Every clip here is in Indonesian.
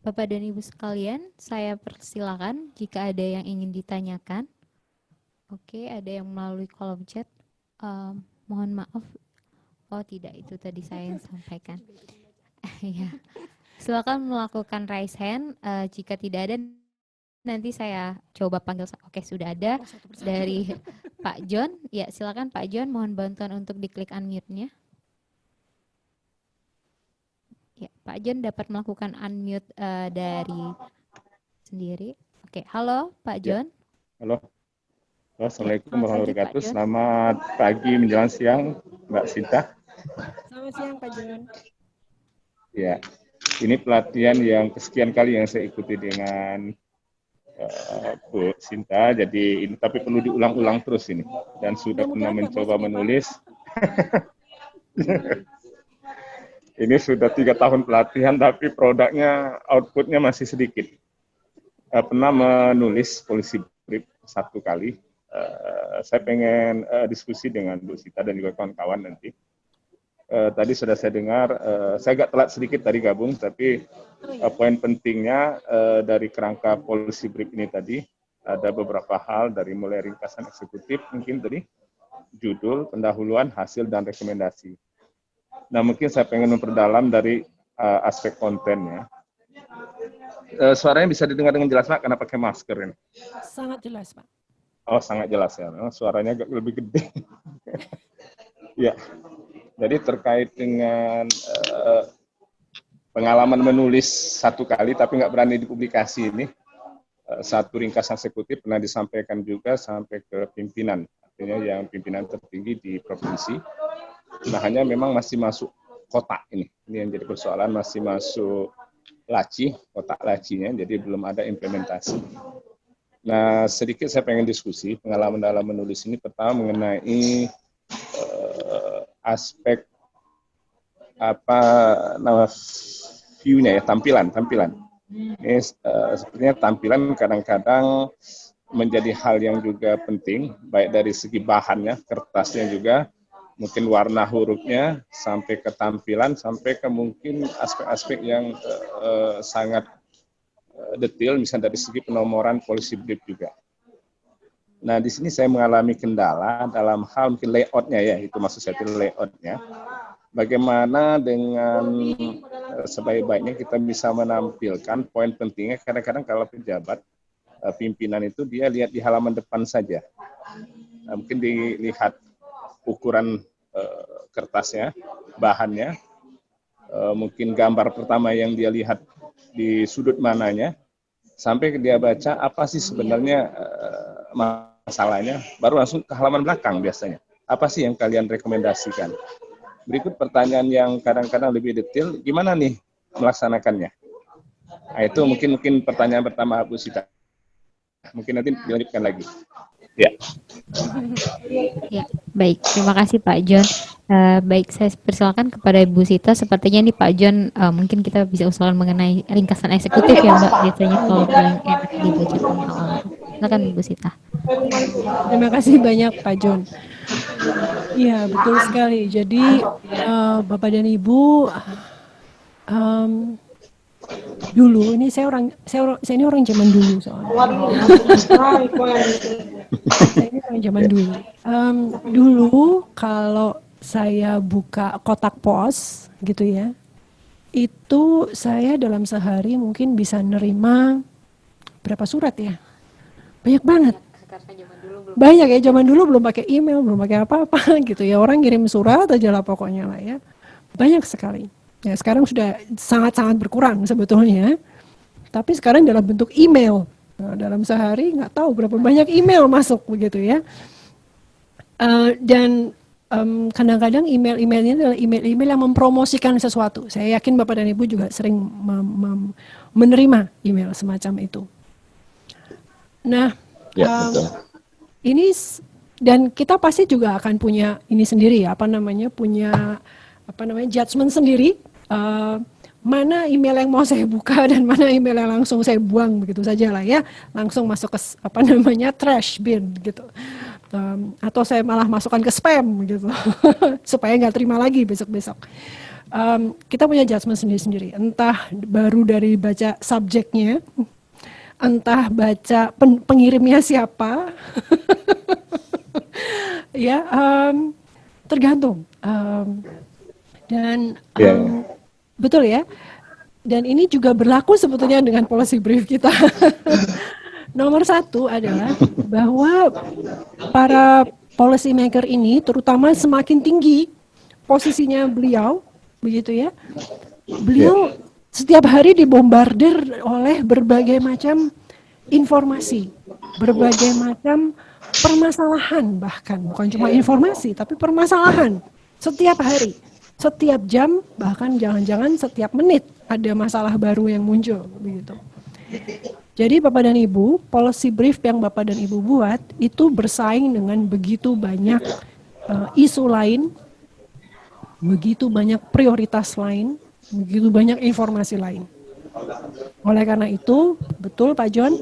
Bapak dan Ibu sekalian, saya persilakan jika ada yang ingin ditanyakan. Oke, ada yang melalui kolom chat. Mohon maaf. Oh tidak, itu tadi saya yang sampaikan. Ya, silakan melakukan raise hand. Jika tidak ada, nanti saya coba panggil. Oke, sudah ada dari Pak John. Ya, silakan Pak John. Mohon bantuan untuk diklik unmute-nya. Ya, Pak John dapat melakukan unmute dari sendiri. Oke, halo Pak Ya, John. halo. Assalamualaikum Selamat warahmatullahi pagi Pak wabarakatuh. John. Selamat pagi menjelang siang, Mbak Sinta. Selamat siang Pak John. Ya, ini pelatihan yang kesekian kali yang saya ikuti dengan Bu Sinta. Jadi ini tapi perlu diulang-ulang terus ini. Dan sudah pernah Mudah-mudahan nggak mencoba bosan ya, Pak. menulis. Ini sudah 3 tahun pelatihan, tapi produknya, outputnya masih sedikit. Pernah menulis polisi brief 1 kali. Saya pengen diskusi dengan Bu Sita dan juga kawan-kawan nanti. Tadi sudah saya dengar, saya agak telat sedikit tadi gabung, tapi poin pentingnya dari kerangka policy brief ini tadi, ada beberapa hal dari mulai ringkasan eksekutif, mungkin tadi, judul, pendahuluan, hasil, dan rekomendasi. Nah, mungkin saya pengen memperdalam dari aspek kontennya. Suaranya bisa didengar dengan jelas, Pak, karena pakai masker ini. Sangat jelas, Pak. Oh, sangat jelas ya. Memang suaranya agak lebih gede. Ya, jadi terkait dengan pengalaman menulis 1 kali tapi nggak berani dipublikasi ini, 1 ringkasan eksekutif pernah disampaikan juga sampai ke pimpinan, artinya yang pimpinan tertinggi di provinsi. Nah, hanya memang masih masuk kotak ini yang jadi persoalan, masih masuk laci, kotak lacinya, jadi belum ada implementasi. Nah, sedikit saya pengen diskusi pengalaman dalam menulis ini. Pertama mengenai aspek apa nama view-nya ya, tampilan. Ini sepertinya tampilan kadang-kadang menjadi hal yang juga penting, baik dari segi bahannya, kertasnya juga, mungkin warna hurufnya, sampai ke tampilan, sampai ke mungkin aspek-aspek yang sangat detail, misalnya dari segi penomoran policy brief juga. Nah, di sini saya mengalami kendala dalam hal mungkin layout-nya ya, itu maksud saya itu layout-nya. Bagaimana dengan sebaik-baiknya kita bisa menampilkan poin pentingnya. Kadang-kadang kalau pejabat, pimpinan itu dia lihat di halaman depan saja. Nah, mungkin dilihat ukuran kertasnya, bahannya, mungkin gambar pertama yang dia lihat di sudut mananya, sampai dia baca apa sih sebenarnya masalahnya, baru langsung ke halaman belakang biasanya. Apa sih yang kalian rekomendasikan? Berikut pertanyaan yang kadang-kadang lebih detail, gimana nih melaksanakannya? Nah, itu mungkin pertanyaan pertama Bu Sita. Mungkin nanti dilanjutkan lagi. Ya. Ya, baik. Terima kasih Pak John. Baik, saya persilakan kepada Ibu Sita. Sepertinya nih Pak John, mungkin kita bisa usulkan mengenai ringkasan eksekutif ya Mbak. Biasanya kalau paling enak dibacakan awal. Silakan Ibu Sita. Terima kasih banyak Pak John. Iya, betul sekali. Jadi Bapak dan Ibu, dulu ini saya ini orang zaman dulu soalnya. Saya ini orang zaman dulu. Dulu kalau saya buka kotak pos gitu ya, itu saya dalam sehari mungkin bisa nerima berapa surat ya? Banyak banget. Banyak ya, zaman dulu belum pakai email, belum pakai apa-apa gitu ya. Orang kirim surat aja lah pokoknya lah ya. Banyak sekali. Ya sekarang sudah sangat-sangat berkurang sebetulnya. Tapi sekarang dalam bentuk email. Nah, dalam sehari nggak tahu berapa banyak email masuk begitu ya. Dan kadang-kadang email-email ini adalah email-email yang mempromosikan sesuatu. Saya yakin Bapak dan Ibu juga sering menerima email semacam itu. Nah, Ya, betul. ini dan kita pasti juga akan punya ini sendiri ya, punya judgement sendiri. Mana email yang mau saya buka dan mana email yang langsung saya buang begitu saja lah ya, langsung masuk ke trash bin gitu, atau saya malah masukkan ke spam gitu supaya nggak terima lagi besok-besok. kita punya judgement sendiri-sendiri. Entah baru dari baca subjeknya, entah baca pengirimnya siapa, ya tergantung. Dan betul ya. Dan ini juga berlaku sebetulnya dengan policy brief kita. Nomor satu adalah bahwa para policy maker ini, terutama semakin tinggi posisinya beliau, begitu ya, beliau setiap hari dibombardir oleh berbagai macam informasi, berbagai macam permasalahan, bahkan bukan cuma informasi, tapi permasalahan setiap hari, setiap jam, bahkan jangan-jangan setiap menit ada masalah baru yang muncul, begitu. Jadi Bapak dan Ibu, policy brief yang Bapak dan Ibu buat itu bersaing dengan begitu banyak isu lain, begitu banyak prioritas lain, begitu banyak informasi lain. Oleh karena itu, betul Pak John,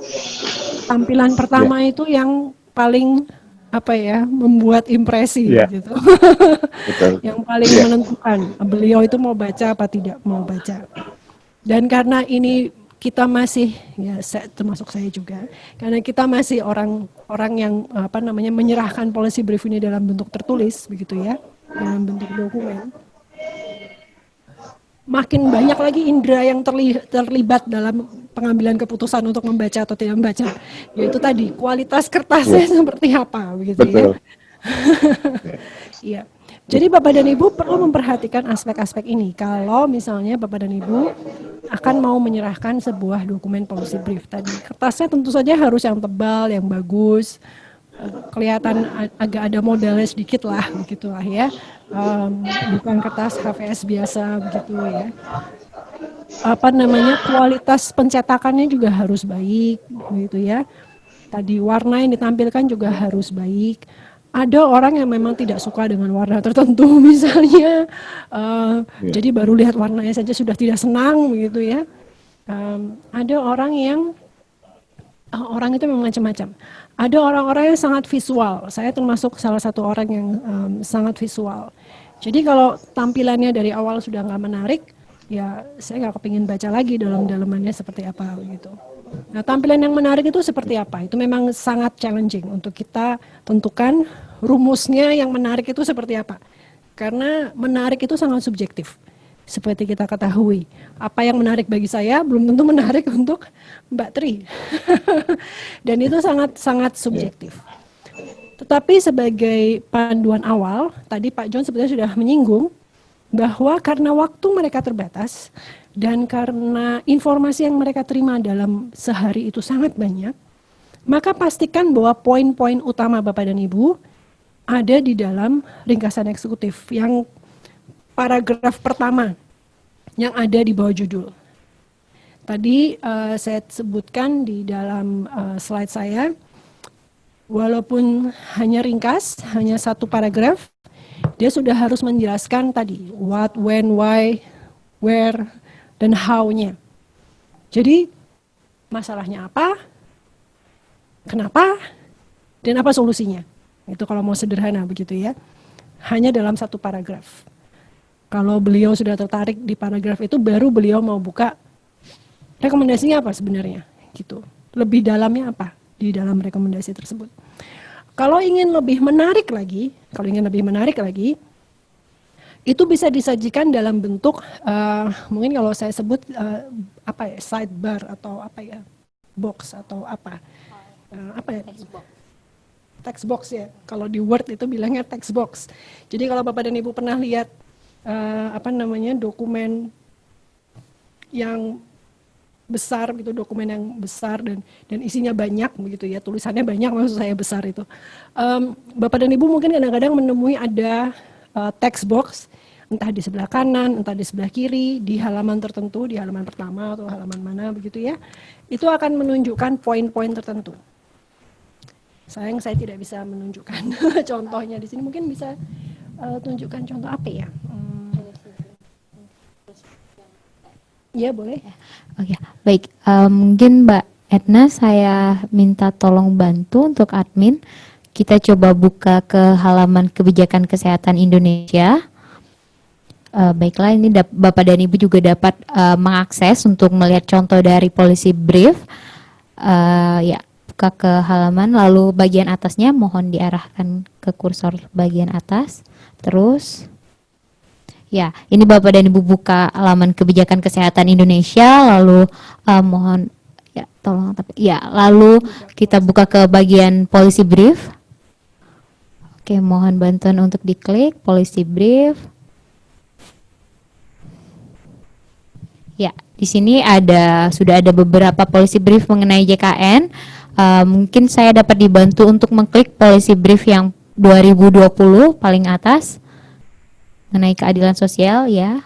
tampilan pertama itu yang paling membuat impresi gitu. Yang paling menentukan beliau itu mau baca apa tidak mau baca. Dan karena ini kita masih, termasuk saya juga, karena kita masih orang yang menyerahkan policy brief ini dalam bentuk tertulis, begitu ya, dalam bentuk dokumen. Makin banyak lagi indera yang terlibat dalam pengambilan keputusan untuk membaca atau tidak membaca. Yaitu tadi, kualitas kertasnya seperti apa, begitu ya. Iya. Jadi Bapak dan Ibu perlu memperhatikan aspek-aspek ini. Kalau misalnya Bapak dan Ibu akan mau menyerahkan sebuah dokumen policy brief tadi. Kertasnya tentu saja harus yang tebal, yang bagus, kelihatan agak ada modelnya sedikit lah, begitulah ya. Bukan kertas HVS biasa begitu ya. Kualitas pencetakannya juga harus baik, begitu ya. Tadi warna yang ditampilkan juga harus baik. Ada orang yang memang tidak suka dengan warna tertentu misalnya, jadi baru lihat warnanya saja sudah tidak senang, begitu ya. Ada orang yang orang itu memang macam-macam. Ada orang-orang yang sangat visual. Saya termasuk salah satu orang yang sangat visual. Jadi kalau tampilannya dari awal sudah nggak menarik, ya saya nggak kepingin baca lagi dalam-dalamannya seperti apa gitu. Nah, tampilan yang menarik itu seperti apa? Itu memang sangat challenging untuk kita tentukan rumusnya yang menarik itu seperti apa. Karena menarik itu sangat subjektif. Seperti kita ketahui, apa yang menarik bagi saya belum tentu menarik untuk Mbak Tri. Dan itu sangat subjektif. Tetapi sebagai panduan awal, tadi Pak John sebetulnya sudah menyinggung bahwa karena waktu mereka terbatas dan karena informasi yang mereka terima dalam sehari itu sangat banyak, maka pastikan bahwa poin-poin utama Bapak dan Ibu ada di dalam ringkasan eksekutif yang paragraf pertama yang ada di bawah judul. Tadi saya sebutkan di dalam slide saya, walaupun hanya ringkas, hanya satu paragraf, dia sudah harus menjelaskan tadi what, when, why, where, dan how-nya. Jadi masalahnya apa, kenapa, dan apa solusinya. Itu kalau mau sederhana begitu ya. Hanya dalam satu paragraf. Kalau beliau sudah tertarik di paragraf itu, baru beliau mau buka rekomendasinya apa sebenarnya, gitu. Lebih dalamnya apa di dalam rekomendasi tersebut. Kalau ingin lebih menarik lagi, itu bisa disajikan dalam bentuk mungkin kalau saya sebut sidebar atau box atau text box ya. Kalau di Word itu bilangnya text box. Jadi kalau Bapak dan Ibu pernah lihat dokumen yang besar gitu, dokumen yang besar dan isinya banyak begitu ya, tulisannya banyak, maksud saya besar itu. Bapak dan Ibu mungkin kadang-kadang menemui ada text box entah di sebelah kanan, entah di sebelah kiri, di halaman tertentu, di halaman pertama atau halaman mana begitu ya. Itu akan menunjukkan poin-poin tertentu. Sayang saya tidak bisa menunjukkan contohnya di sini. Mungkin bisa tunjukkan contoh apa ya? Ya boleh. Oke, baik. Mungkin Mbak Edna saya minta tolong bantu untuk admin. Kita coba buka ke halaman Kebijakan Kesehatan Indonesia. Baiklah, ini Bapak dan Ibu juga dapat mengakses untuk melihat contoh dari policy brief. Ya, buka ke halaman, lalu bagian atasnya mohon diarahkan ke kursor bagian atas. Terus, ya, ini Bapak dan Ibu buka halaman kebijakan kesehatan Indonesia, lalu mohon ya tolong ya, lalu kita buka ke bagian policy brief. Oke, mohon bantuan untuk diklik policy brief. Ya, di sini sudah ada beberapa policy brief mengenai JKN. Mungkin saya dapat dibantu untuk mengklik policy brief yang 2020 paling atas mengenai keadilan sosial, ya.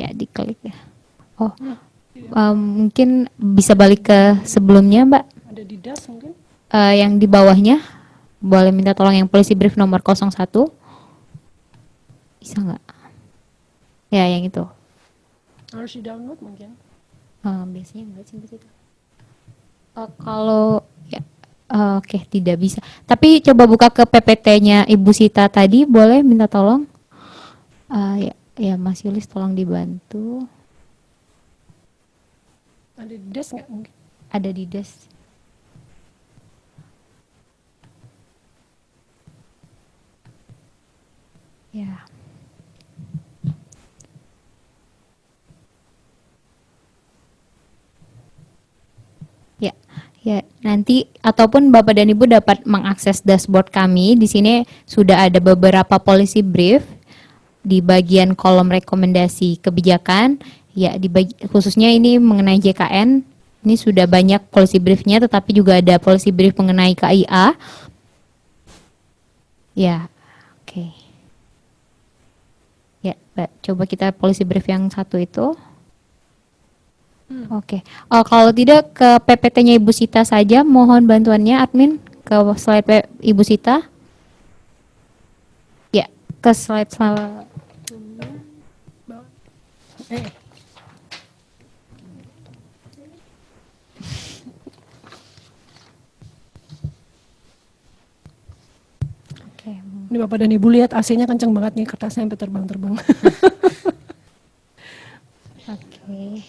Ya, diklik ya. Oh, mungkin bisa balik ke sebelumnya, Mbak. Ada di DAS mungkin? Yang di bawahnya, boleh minta tolong yang policy brief nomor 01. Bisa nggak? Ya, yang itu. Harus di-download mungkin? Biasanya enggak sih di situ. Kalau ya, oke, tidak bisa. Tapi coba buka ke PPT-nya Ibu Sita tadi, boleh minta tolong? Ya, Mas Yulis tolong dibantu. Ada di DAS nggak mungkin? Ada di desk. Ya. Ya, nanti ataupun Bapak dan Ibu dapat mengakses dashboard kami. Di sini sudah ada beberapa policy brief di bagian kolom rekomendasi kebijakan. Ya, khususnya ini mengenai JKN. Ini sudah banyak policy briefnya, tetapi juga ada policy brief mengenai KIA. Ya, oke. Ya, coba kita policy brief yang satu itu. Oke. Kalau tidak ke PPT-nya Ibu Sita saja, mohon bantuannya admin ke slide Ibu Sita. Ya, ke slide Oke. Ini Bapak dan Ibu lihat AC-nya kenceng banget nih, kertasnya sampai terbang-terbang. Oke.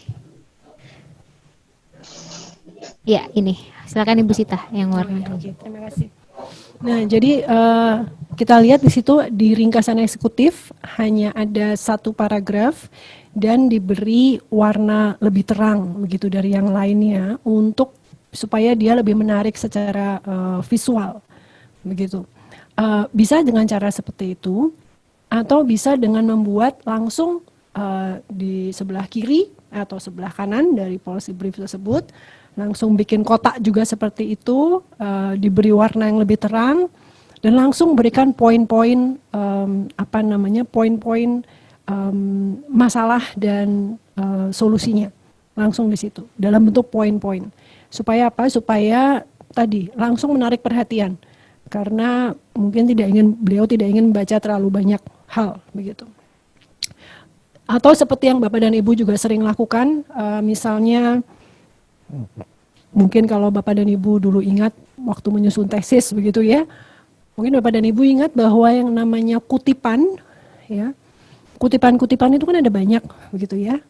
Ya, ini. Silakan Ibu Sita yang warna. Oke, terima kasih. Nah, jadi kita lihat di situ di ringkasan eksekutif hanya ada satu paragraf dan diberi warna lebih terang begitu dari yang lainnya untuk supaya dia lebih menarik secara visual begitu. Bisa dengan cara seperti itu atau bisa dengan membuat langsung di sebelah kiri atau sebelah kanan dari policy brief tersebut langsung bikin kotak juga seperti itu, diberi warna yang lebih terang dan langsung berikan poin-poin poin-poin masalah dan solusinya langsung di situ dalam bentuk poin-poin. Supaya apa? Supaya tadi langsung menarik perhatian karena mungkin beliau tidak ingin membaca terlalu banyak hal begitu. Atau seperti yang Bapak dan Ibu juga sering lakukan, misalnya mungkin kalau Bapak dan Ibu dulu ingat waktu menyusun tesis begitu ya, mungkin Bapak dan Ibu ingat bahwa yang namanya kutipan, ya, kutipan-kutipan itu kan ada banyak begitu ya,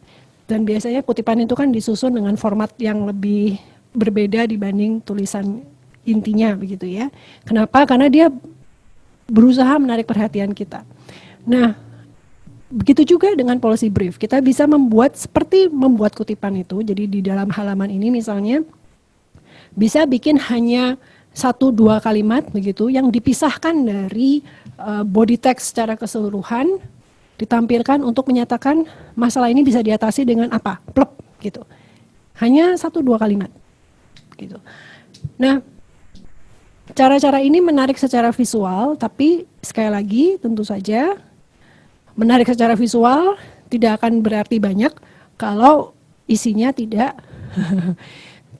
dan biasanya kutipan itu kan disusun dengan format yang lebih berbeda dibanding tulisan intinya begitu ya. Kenapa? Karena dia berusaha menarik perhatian kita. Nah, begitu juga dengan policy brief, kita bisa membuat kutipan itu. Jadi di dalam halaman ini misalnya bisa bikin hanya 1-2 kalimat begitu yang dipisahkan dari body text secara keseluruhan, ditampilkan untuk menyatakan masalah ini bisa diatasi dengan apa, plop gitu. Hanya 1-2 kalimat gitu. Nah, cara-cara ini menarik secara visual, tapi sekali lagi tentu saja menarik secara visual tidak akan berarti banyak kalau isinya tidak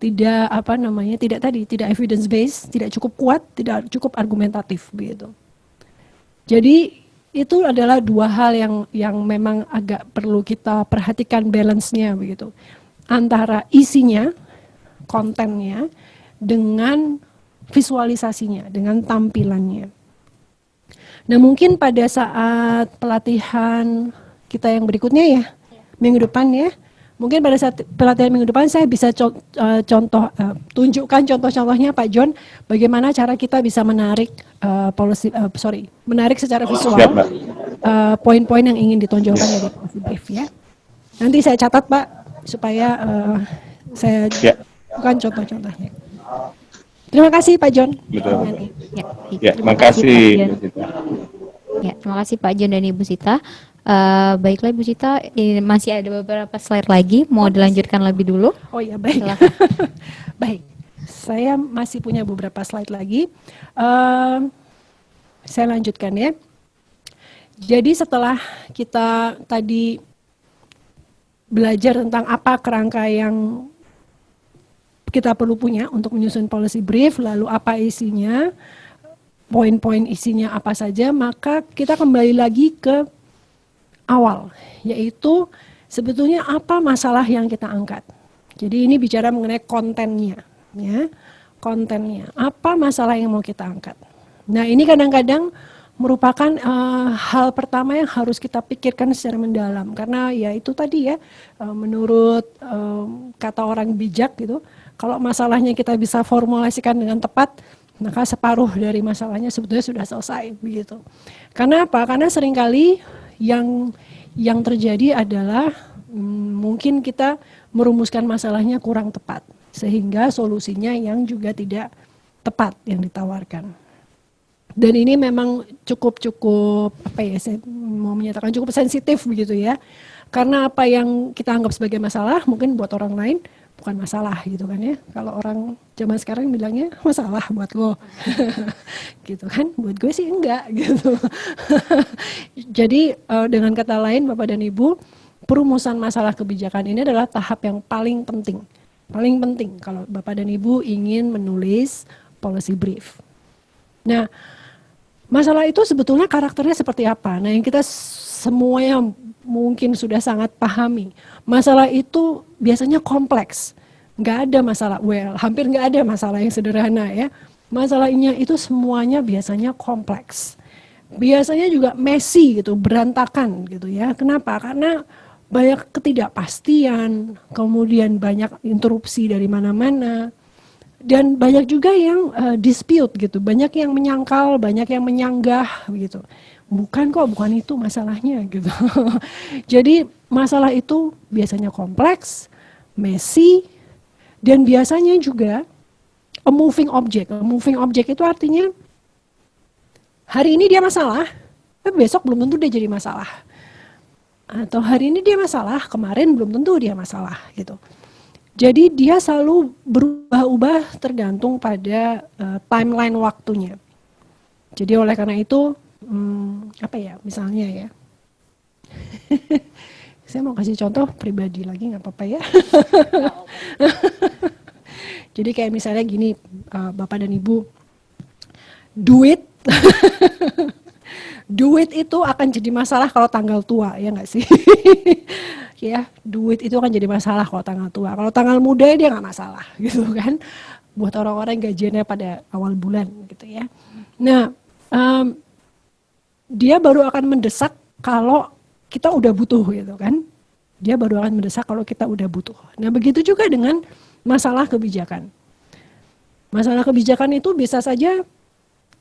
tidak evidence based, tidak cukup kuat, tidak cukup argumentatif begitu. Jadi itu adalah dua hal yang memang agak perlu kita perhatikan balance-nya begitu. Antara isinya, kontennya dengan visualisasinya, dengan tampilannya. Nah, mungkin pada saat pelatihan kita yang berikutnya ya, minggu depan ya, mungkin pada saat pelatihan minggu depan saya bisa tunjukkan contoh-contohnya Pak John, bagaimana cara kita bisa menarik menarik secara visual Siap, Mbak. poin-poin yang ingin ditonjolkan dari policy brief ya. Nanti saya catat Pak, supaya saya Ya, bukan contoh-contohnya. Terima kasih Pak John. betul. Ya, baik. Ya, Terima makasih. kasih Pak John. Bu Sita. Ya, terima kasih Pak John dan Ibu Sita. Baiklah Ibu Sita, ini masih ada beberapa slide lagi, mau dilanjutkan lebih dulu? Oh ya, baik. Silakan. Baik, saya masih punya beberapa slide lagi. Saya lanjutkan ya. Jadi setelah kita tadi belajar tentang apa kerangka yang kita perlu punya untuk menyusun policy brief, lalu apa isinya, poin-poin isinya apa saja, maka kita kembali lagi ke awal, yaitu sebetulnya apa masalah yang kita angkat. Jadi ini bicara mengenai kontennya, ya, kontennya. Apa masalah yang mau kita angkat? Nah, ini kadang-kadang merupakan hal pertama yang harus kita pikirkan secara mendalam, karena ya itu tadi ya, menurut kata orang bijak gitu, kalau masalahnya kita bisa formulasikan dengan tepat, maka separuh dari masalahnya sebetulnya sudah selesai begitu. Karena apa? Karena seringkali yang terjadi adalah mungkin kita merumuskan masalahnya kurang tepat, sehingga solusinya yang juga tidak tepat yang ditawarkan. Dan ini memang cukup apa ya, saya mau menyatakan cukup sensitif begitu ya. Karena apa yang kita anggap sebagai masalah mungkin buat orang lain bukan masalah gitu kan ya. Kalau orang zaman sekarang bilangnya masalah buat lo. Gitu kan, buat gue sih enggak gitu. Jadi dengan kata lain Bapak dan Ibu, perumusan masalah kebijakan ini adalah tahap yang paling penting. Paling penting kalau Bapak dan Ibu ingin menulis policy brief. Nah, masalah itu sebetulnya karakternya seperti apa? Nah, yang kita semuanya mungkin sudah sangat pahami. Masalah itu biasanya kompleks. Nggak ada masalah, hampir nggak ada masalah yang sederhana ya. Masalahnya itu semuanya biasanya kompleks. Biasanya juga messy gitu, berantakan gitu ya. Kenapa? Karena banyak ketidakpastian, kemudian banyak interupsi dari mana-mana. Dan banyak juga yang dispute gitu, banyak yang menyangkal, banyak yang menyanggah gitu. Bukan itu masalahnya gitu. Jadi masalah itu biasanya kompleks, messy, dan biasanya juga a moving object. A moving object itu artinya hari ini dia masalah, tapi besok belum tentu dia jadi masalah. Atau hari ini dia masalah, kemarin belum tentu dia masalah gitu. Jadi dia selalu berubah-ubah tergantung pada timeline waktunya. Jadi oleh karena itu, apa ya, misalnya ya, saya mau kasih contoh pribadi lagi nggak apa-apa ya. Jadi kayak misalnya gini, Bapak dan Ibu, duit itu akan jadi masalah kalau tanggal tua, ya nggak sih? Ya, duit itu akan jadi masalah kalau tanggal tua. Kalau tanggal muda dia nggak masalah, gitu kan? Buat orang-orang yang gajiannya pada awal bulan, gitu ya. Nah, dia baru akan mendesak kalau kita udah butuh, gitu kan? Dia baru akan mendesak kalau kita udah butuh. Nah, begitu juga dengan masalah kebijakan. Masalah kebijakan itu bisa saja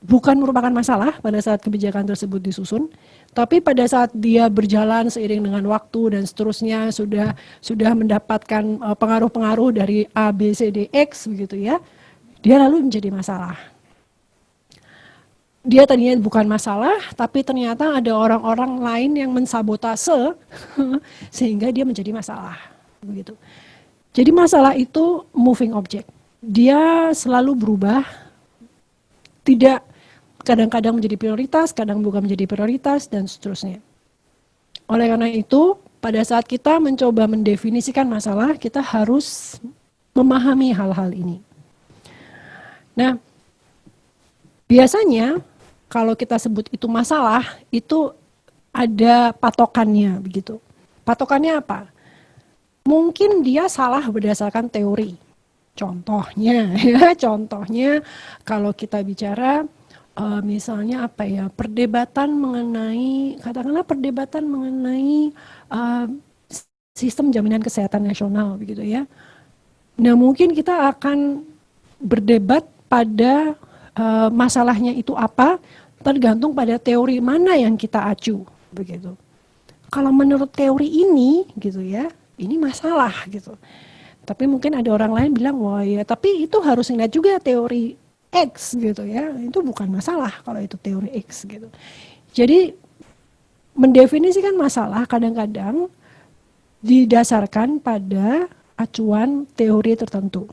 bukan merupakan masalah pada saat kebijakan tersebut disusun, tapi pada saat dia berjalan seiring dengan waktu dan seterusnya sudah mendapatkan pengaruh-pengaruh dari A, B, C, D, X begitu ya, dia lalu menjadi masalah. Dia tadinya bukan masalah, tapi ternyata ada orang-orang lain yang mensabotase sehingga dia menjadi masalah begitu. Jadi masalah itu moving object. Dia selalu berubah, tidak kadang-kadang menjadi prioritas, kadang bukan menjadi prioritas, dan seterusnya. Oleh karena itu, pada saat kita mencoba mendefinisikan masalah, kita harus memahami hal-hal ini. Nah, biasanya kalau kita sebut itu masalah, itu ada patokannya begitu. Patokannya apa? Mungkin dia salah berdasarkan teori. Contohnya, ya, contohnya kalau kita bicara misalnya apa ya, perdebatan mengenai, katakanlah perdebatan mengenai uh, sistem jaminan kesehatan nasional begitu ya. Nah mungkin kita akan berdebat pada masalahnya itu apa, tergantung pada teori mana yang kita acu begitu. Kalau menurut teori ini gitu ya, ini masalah gitu. Tapi mungkin ada orang lain bilang, wah ya tapi itu harus ingat juga teori X gitu ya, itu bukan masalah kalau itu teori X gitu. Jadi mendefinisikan masalah kadang-kadang didasarkan pada acuan teori tertentu.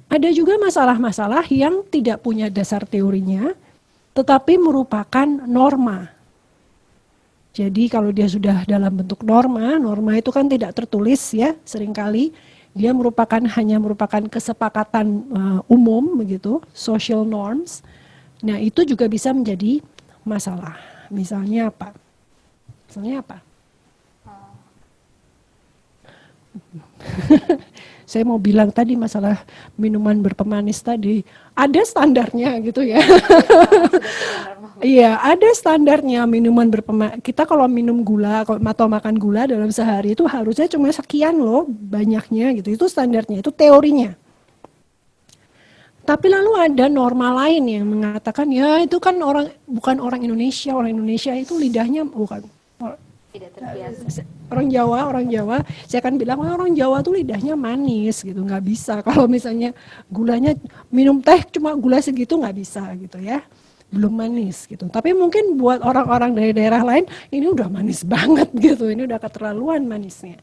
Ada juga masalah-masalah yang tidak punya dasar teorinya, tetapi merupakan norma. Jadi kalau dia sudah dalam bentuk norma, norma itu kan tidak tertulis ya, seringkali dia hanya merupakan kesepakatan umum begitu, social norms. Nah itu juga bisa menjadi masalah. Misalnya apa? Saya mau bilang tadi masalah minuman berpemanis tadi, ada standarnya gitu ya. Iya, ada standarnya minuman berpemanis. Kita kalau minum gula atau makan gula dalam sehari itu harusnya cuma sekian loh banyaknya gitu. Itu standarnya, itu teorinya. Tapi lalu ada norma lain yang mengatakan ya itu kan bukan orang Indonesia itu lidahnya bukan. Tidak terbiasa. Orang Jawa, saya akan bilang orang Jawa tuh lidahnya manis gitu, nggak bisa kalau misalnya gulanya minum teh cuma gula segitu nggak bisa gitu ya, belum manis gitu. Tapi mungkin buat orang-orang dari daerah lain ini udah manis banget gitu, ini udah keterlaluan manisnya.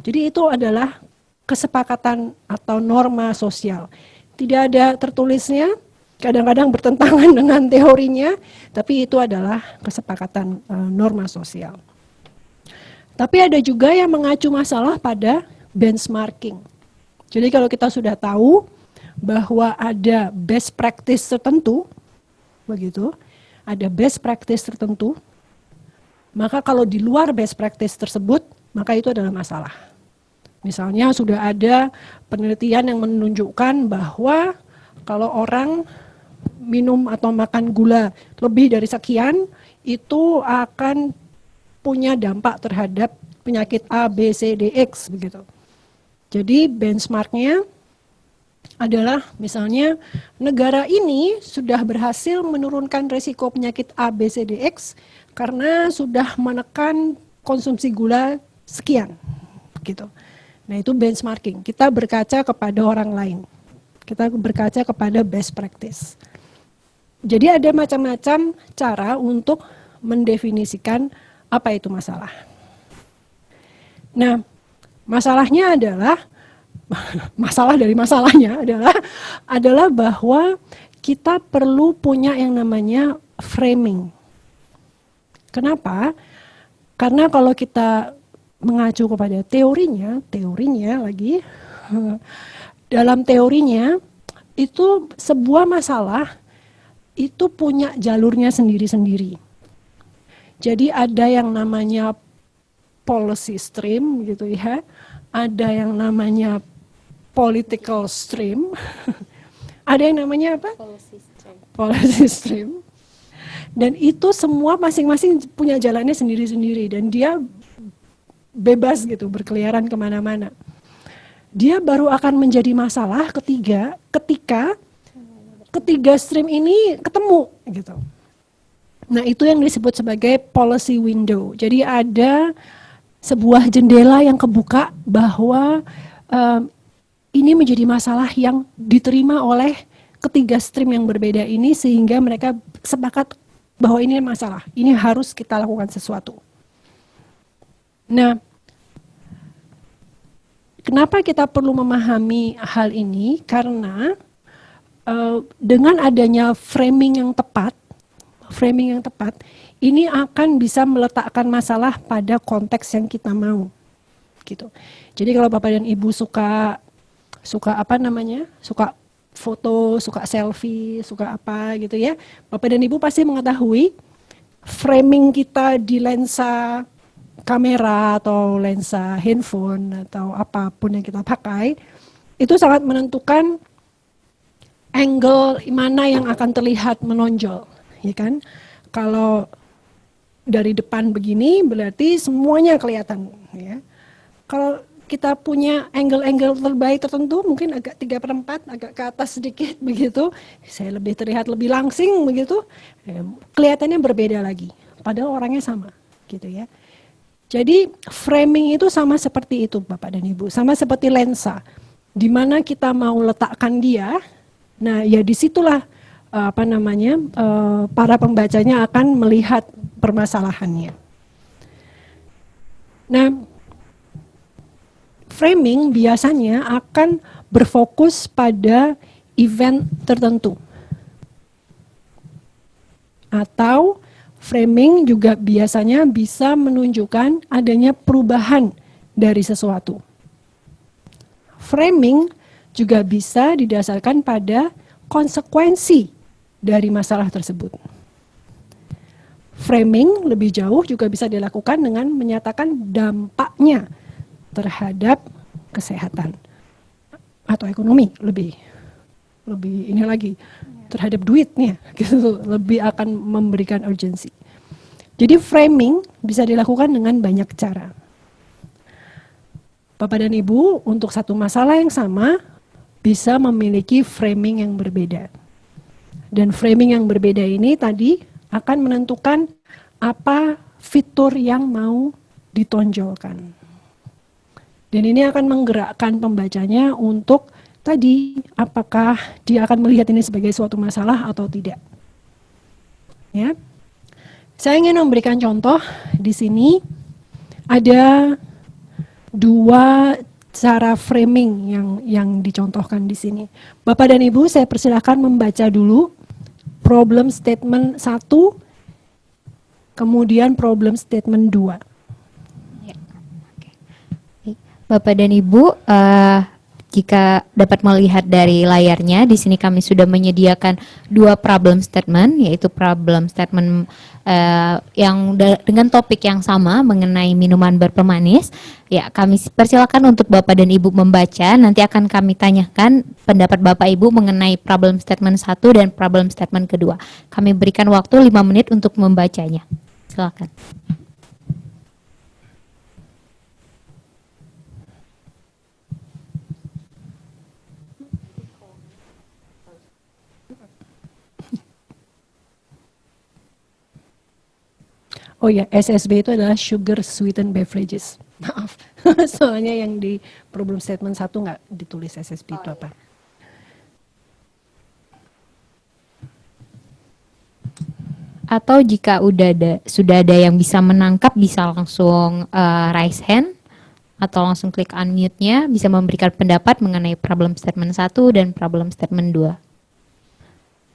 Jadi itu adalah kesepakatan atau norma sosial, tidak ada tertulisnya, kadang-kadang bertentangan dengan teorinya, tapi itu adalah kesepakatan norma sosial. Tapi ada juga yang mengacu masalah pada benchmarking. Jadi kalau kita sudah tahu bahwa ada best practice tertentu, begitu, ada best practice tertentu, maka kalau di luar best practice tersebut, maka itu adalah masalah. Misalnya sudah ada penelitian yang menunjukkan bahwa kalau orang minum atau makan gula lebih dari sekian, itu akan punya dampak terhadap penyakit A, B, C, D, X begitu. Jadi benchmarknya adalah misalnya negara ini sudah berhasil menurunkan risiko penyakit A, B, C, D, X karena sudah menekan konsumsi gula sekian gitu. Nah itu benchmarking, kita berkaca kepada orang lain, kita berkaca kepada best practice. Jadi ada macam-macam cara untuk mendefinisikan apa itu masalah. Nah, masalahnya adalah masalah dari masalahnya adalah bahwa kita perlu punya yang namanya framing. Kenapa? Karena kalau kita mengacu kepada teorinya lagi dalam teorinya itu sebuah masalah itu punya jalurnya sendiri-sendiri. Jadi ada yang namanya policy stream gitu ya, ada yang namanya political stream, ada yang namanya apa? Policy stream. Dan itu semua masing-masing punya jalannya sendiri-sendiri dan dia bebas gitu berkeliaran kemana-mana. Dia baru akan menjadi masalah ketika ketiga stream ini ketemu gitu. Nah itu yang disebut sebagai policy window. Jadi ada sebuah jendela yang kebuka bahwa ini menjadi masalah yang diterima oleh ketiga stream yang berbeda ini sehingga mereka sepakat bahwa ini masalah, ini harus kita lakukan sesuatu. Nah, kenapa kita perlu memahami hal ini? Karena dengan adanya framing yang tepat, ini akan bisa meletakkan masalah pada konteks yang kita mau, gitu. Jadi kalau Bapak dan Ibu suka foto, suka selfie, suka apa gitu ya, Bapak dan Ibu pasti mengetahui framing kita di lensa kamera atau lensa handphone atau apapun yang kita pakai itu sangat menentukan angle mana yang akan terlihat menonjol, ya kan? Kalau dari depan begini berarti semuanya kelihatan, ya. Kalau kita punya angle-angle terbaik tertentu, mungkin agak 3/4, agak ke atas sedikit begitu, saya lebih terlihat lebih langsing begitu, kelihatannya berbeda lagi. Padahal orangnya sama, gitu ya. Jadi framing itu sama seperti itu Bapak dan Ibu, sama seperti lensa. Di mana kita mau letakkan dia, nah ya disitulah para pembacanya akan melihat permasalahannya. Nah, framing biasanya akan berfokus pada event tertentu. Atau framing juga biasanya bisa menunjukkan adanya perubahan dari sesuatu. Framing juga bisa didasarkan pada konsekuensi dari masalah tersebut. Framing lebih jauh juga bisa dilakukan dengan menyatakan dampaknya terhadap kesehatan atau ekonomi, lebih ini lagi terhadap duitnya gitu, lebih akan memberikan urgensi. Jadi framing bisa dilakukan dengan banyak cara. Bapak dan Ibu untuk satu masalah yang sama bisa memiliki framing yang berbeda. Dan framing yang berbeda ini tadi akan menentukan apa fitur yang mau ditonjolkan. Dan ini akan menggerakkan pembacanya untuk tadi apakah dia akan melihat ini sebagai suatu masalah atau tidak. Ya. Saya ingin memberikan contoh di sini ada 2 cara framing yang dicontohkan di sini. Bapak dan Ibu, saya persilakan membaca dulu problem statement 1, kemudian problem statement 2. Ya. Oke. Baik. Bapak dan Ibu, jika dapat melihat dari layarnya, di sini kami sudah menyediakan 2 problem statement, yaitu problem statement yang dengan topik yang sama mengenai minuman berpemanis. Ya, kami persilakan untuk Bapak dan Ibu membaca. Nanti akan kami tanyakan pendapat Bapak Ibu mengenai problem statement 1 dan problem statement kedua. Kami berikan waktu 5 menit untuk membacanya. Silakan. Oh ya, SSB itu adalah sugar sweetened beverages. Maaf, soalnya yang di problem statement 1 nggak ditulis SSB itu apa. Atau jika sudah ada yang bisa menangkap, bisa langsung raise hand atau langsung klik unmute-nya, bisa memberikan pendapat mengenai problem statement 1 dan problem statement 2.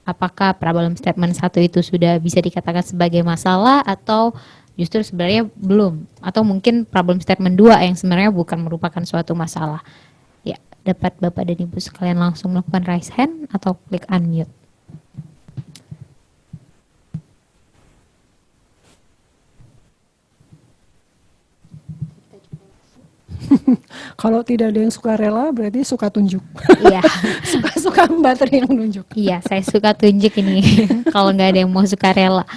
Apakah problem statement 1 itu sudah bisa dikatakan sebagai masalah atau justru sebenarnya belum? Atau mungkin problem statement 2 yang sebenarnya bukan merupakan suatu masalah. Ya, dapat Bapak dan Ibu sekalian langsung melakukan raise hand atau klik unmute. Kalau tidak ada yang suka rela, berarti suka tunjuk. Iya. Suka materi yang nunjuk. Iya, saya suka tunjuk ini. Kalau nggak ada yang mau suka rela.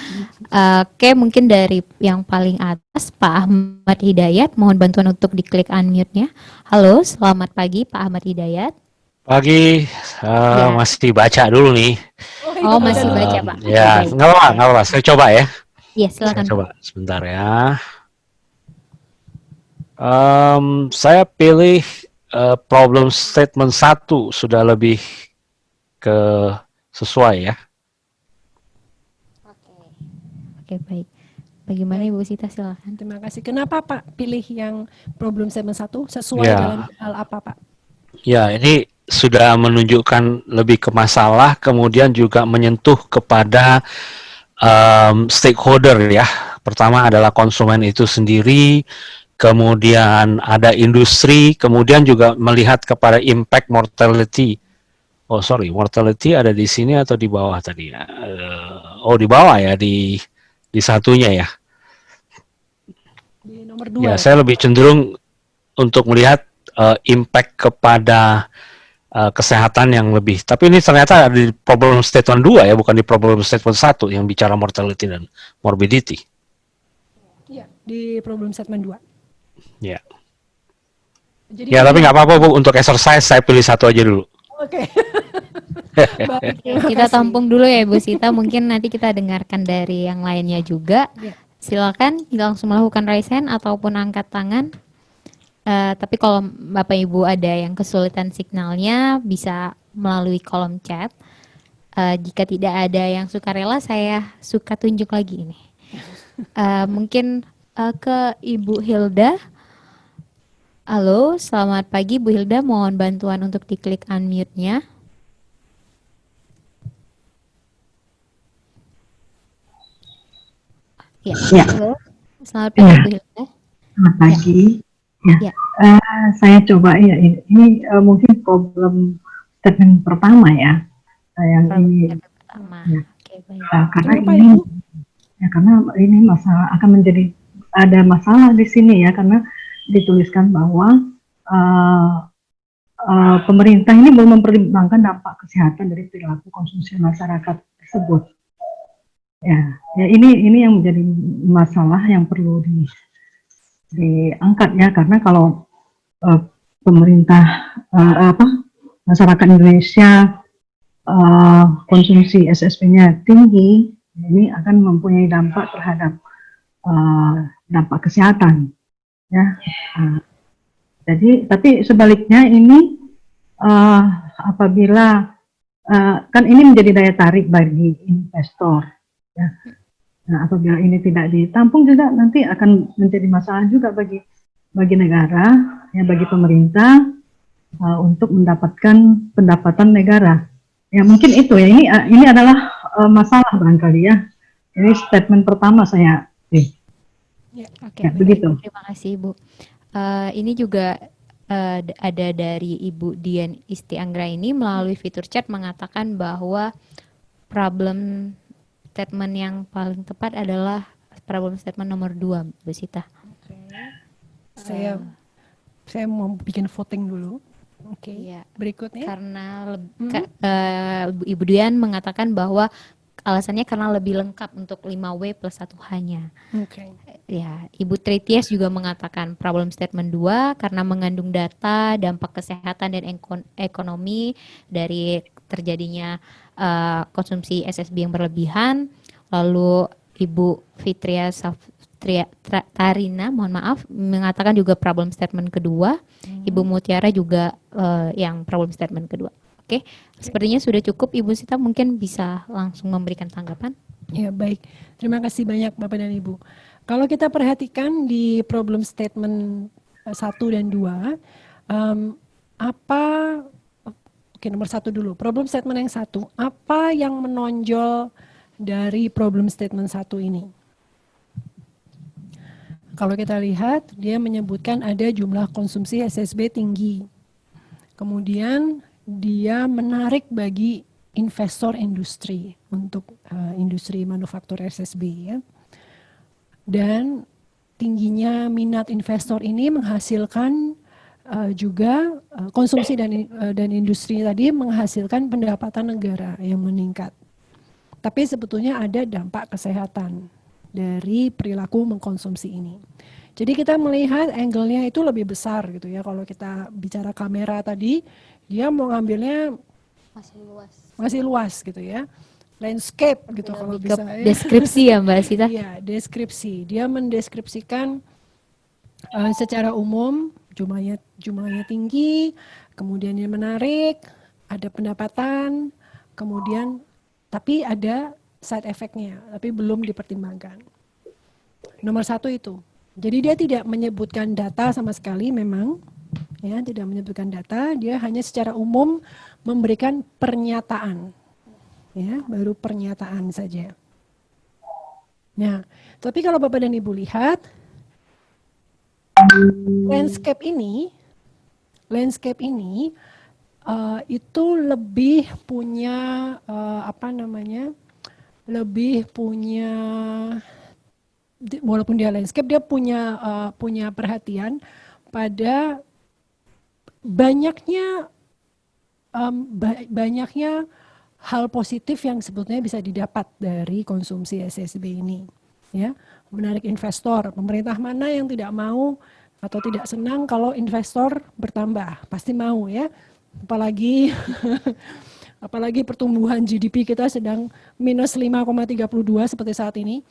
Oke, mungkin dari yang paling atas, Pak Ahmad Hidayat. Mohon bantuan untuk diklik unmute-nya. Halo, selamat pagi Pak Ahmad Hidayat. Pagi, masih baca dulu nih. Oh, masih baca Pak. Ya, nggak apa-apa. Saya coba ya. Iya, silakan. Saya coba sebentar ya. Saya pilih problem statement 1 sudah lebih ke sesuai ya. Oke, baik. Bagaimana Ibu Sita, silakan. Terima kasih. Kenapa Pak pilih yang problem statement 1? Sesuai Ya. dalam hal apa Pak? Ya, ini sudah menunjukkan lebih ke masalah, kemudian juga menyentuh kepada stakeholder ya. Pertama adalah konsumen itu sendiri, kemudian ada industri, kemudian juga melihat kepada impact mortality. Oh sorry, mortality ada di sini atau di bawah tadi ya? Oh di bawah ya, di satunya ya. Di nomor 2. Ya, saya lebih cenderung untuk melihat impact kepada kesehatan yang lebih. Tapi ini ternyata ada di problem statement 2 ya, bukan di problem statement 1 yang bicara mortality dan morbidity. Iya, di problem statement 2. Ya. Jadi Ya, tapi nggak apa-apa Bu, untuk exercise saya pilih satu aja dulu. Oke. Baik, Oke, terima kita kasih. tampung dulu ya Ibu Sita, mungkin nanti kita dengarkan dari yang lainnya juga. Ya. Silakan langsung melakukan raise hand ataupun angkat tangan. Tapi kalau Bapak Ibu ada yang kesulitan signalnya bisa melalui kolom chat. Jika tidak ada yang sukarela, saya suka tunjuk lagi ini. Mungkin ke Ibu Hilda. Halo, selamat pagi Bu Hilda. Mohon bantuan untuk diklik unmute-nya. Ya, Ya, halo. Selamat pagi ya, Bu Hilda. selamat pagi. Ya, Ya. saya coba ya ini mungkin problem statement pertama ya, yang ini Pertama. ya, Oke, baik. karena Kenapa ini Ibu? ya karena ini masalah akan menjadi ada masalah di sini ya karena dituliskan bahwa pemerintah ini belum mempertimbangkan dampak kesehatan dari perilaku konsumsi masyarakat tersebut. Ya, ya ini yang menjadi masalah yang perlu diangkat ya karena kalau pemerintah masyarakat Indonesia konsumsi SSB-nya tinggi, ini akan mempunyai dampak terhadap dampak kesehatan ya. Jadi tapi sebaliknya ini apabila kan ini menjadi daya tarik bagi investor ya. Nah, apabila ini tidak ditampung juga nanti akan menjadi masalah juga bagi negara, ya bagi pemerintah untuk mendapatkan pendapatan negara. Ya mungkin itu ya ini adalah masalah barangkali ya. Ini statement pertama saya. Ya, oke, Ya, begitu. terima kasih Ibu. Ini juga ada dari Ibu Dian Isti Anggra ini melalui fitur chat mengatakan bahwa problem statement yang paling tepat adalah problem statement nomor 2, Bu Sita. Saya mau bikin voting dulu. Oke. Iya. Berikutnya. Karena Ibu Dian mengatakan bahwa alasannya karena lebih lengkap untuk 5W plus 1 H-nya. Oke. Ya, Ibu Tritias juga mengatakan problem statement 2 karena mengandung data, dampak kesehatan dan ekonomi dari terjadinya konsumsi SSB yang berlebihan. Lalu Ibu Fitria Tarina, mohon maaf, mengatakan juga problem statement kedua. Ibu Mutiara juga yang problem statement kedua. Oke, sepertinya sudah cukup Ibu Sita, mungkin bisa langsung memberikan tanggapan. Ya, baik. Terima kasih banyak Bapak dan Ibu. Kalau kita perhatikan di problem statement 1 dan 2, oke, nomor 1 dulu. Problem statement yang 1, apa yang menonjol dari problem statement 1 ini? Kalau kita lihat, dia menyebutkan ada jumlah konsumsi SSB tinggi. Kemudian dia menarik bagi investor industri untuk industri manufaktur SSB ya. Dan tingginya minat investor ini menghasilkan juga konsumsi dan industri tadi menghasilkan pendapatan negara yang meningkat. Tapi sebetulnya ada dampak kesehatan dari perilaku mengkonsumsi ini. Jadi kita melihat angle-nya itu lebih besar gitu ya. Kalau kita bicara kamera tadi, dia mau ngambilnya masih luas gitu ya. Landscape gitu kalau bisa ya. Deskripsi ya Mbak Sita. Iya, deskripsi. Dia mendeskripsikan secara umum jumlahnya tinggi, kemudian dia menarik, ada pendapatan, kemudian tapi ada side effect-nya, tapi belum dipertimbangkan. Nomor 1 itu. Jadi dia tidak menyebutkan data sama sekali memang, ya tidak menyebutkan data, dia hanya secara umum memberikan pernyataan, ya baru pernyataan saja. Nah, tapi kalau Bapak dan Ibu lihat, landscape ini itu lebih punya lebih punya, walaupun dia landscape, dia punya perhatian pada banyaknya banyaknya hal positif yang sebetulnya bisa didapat dari konsumsi SSB ini. Ya, menarik investor. Pemerintah mana yang tidak mau atau tidak senang kalau investor bertambah? Pasti mau ya. Apalagi apalagi pertumbuhan GDP kita sedang minus 5,32 seperti saat ini.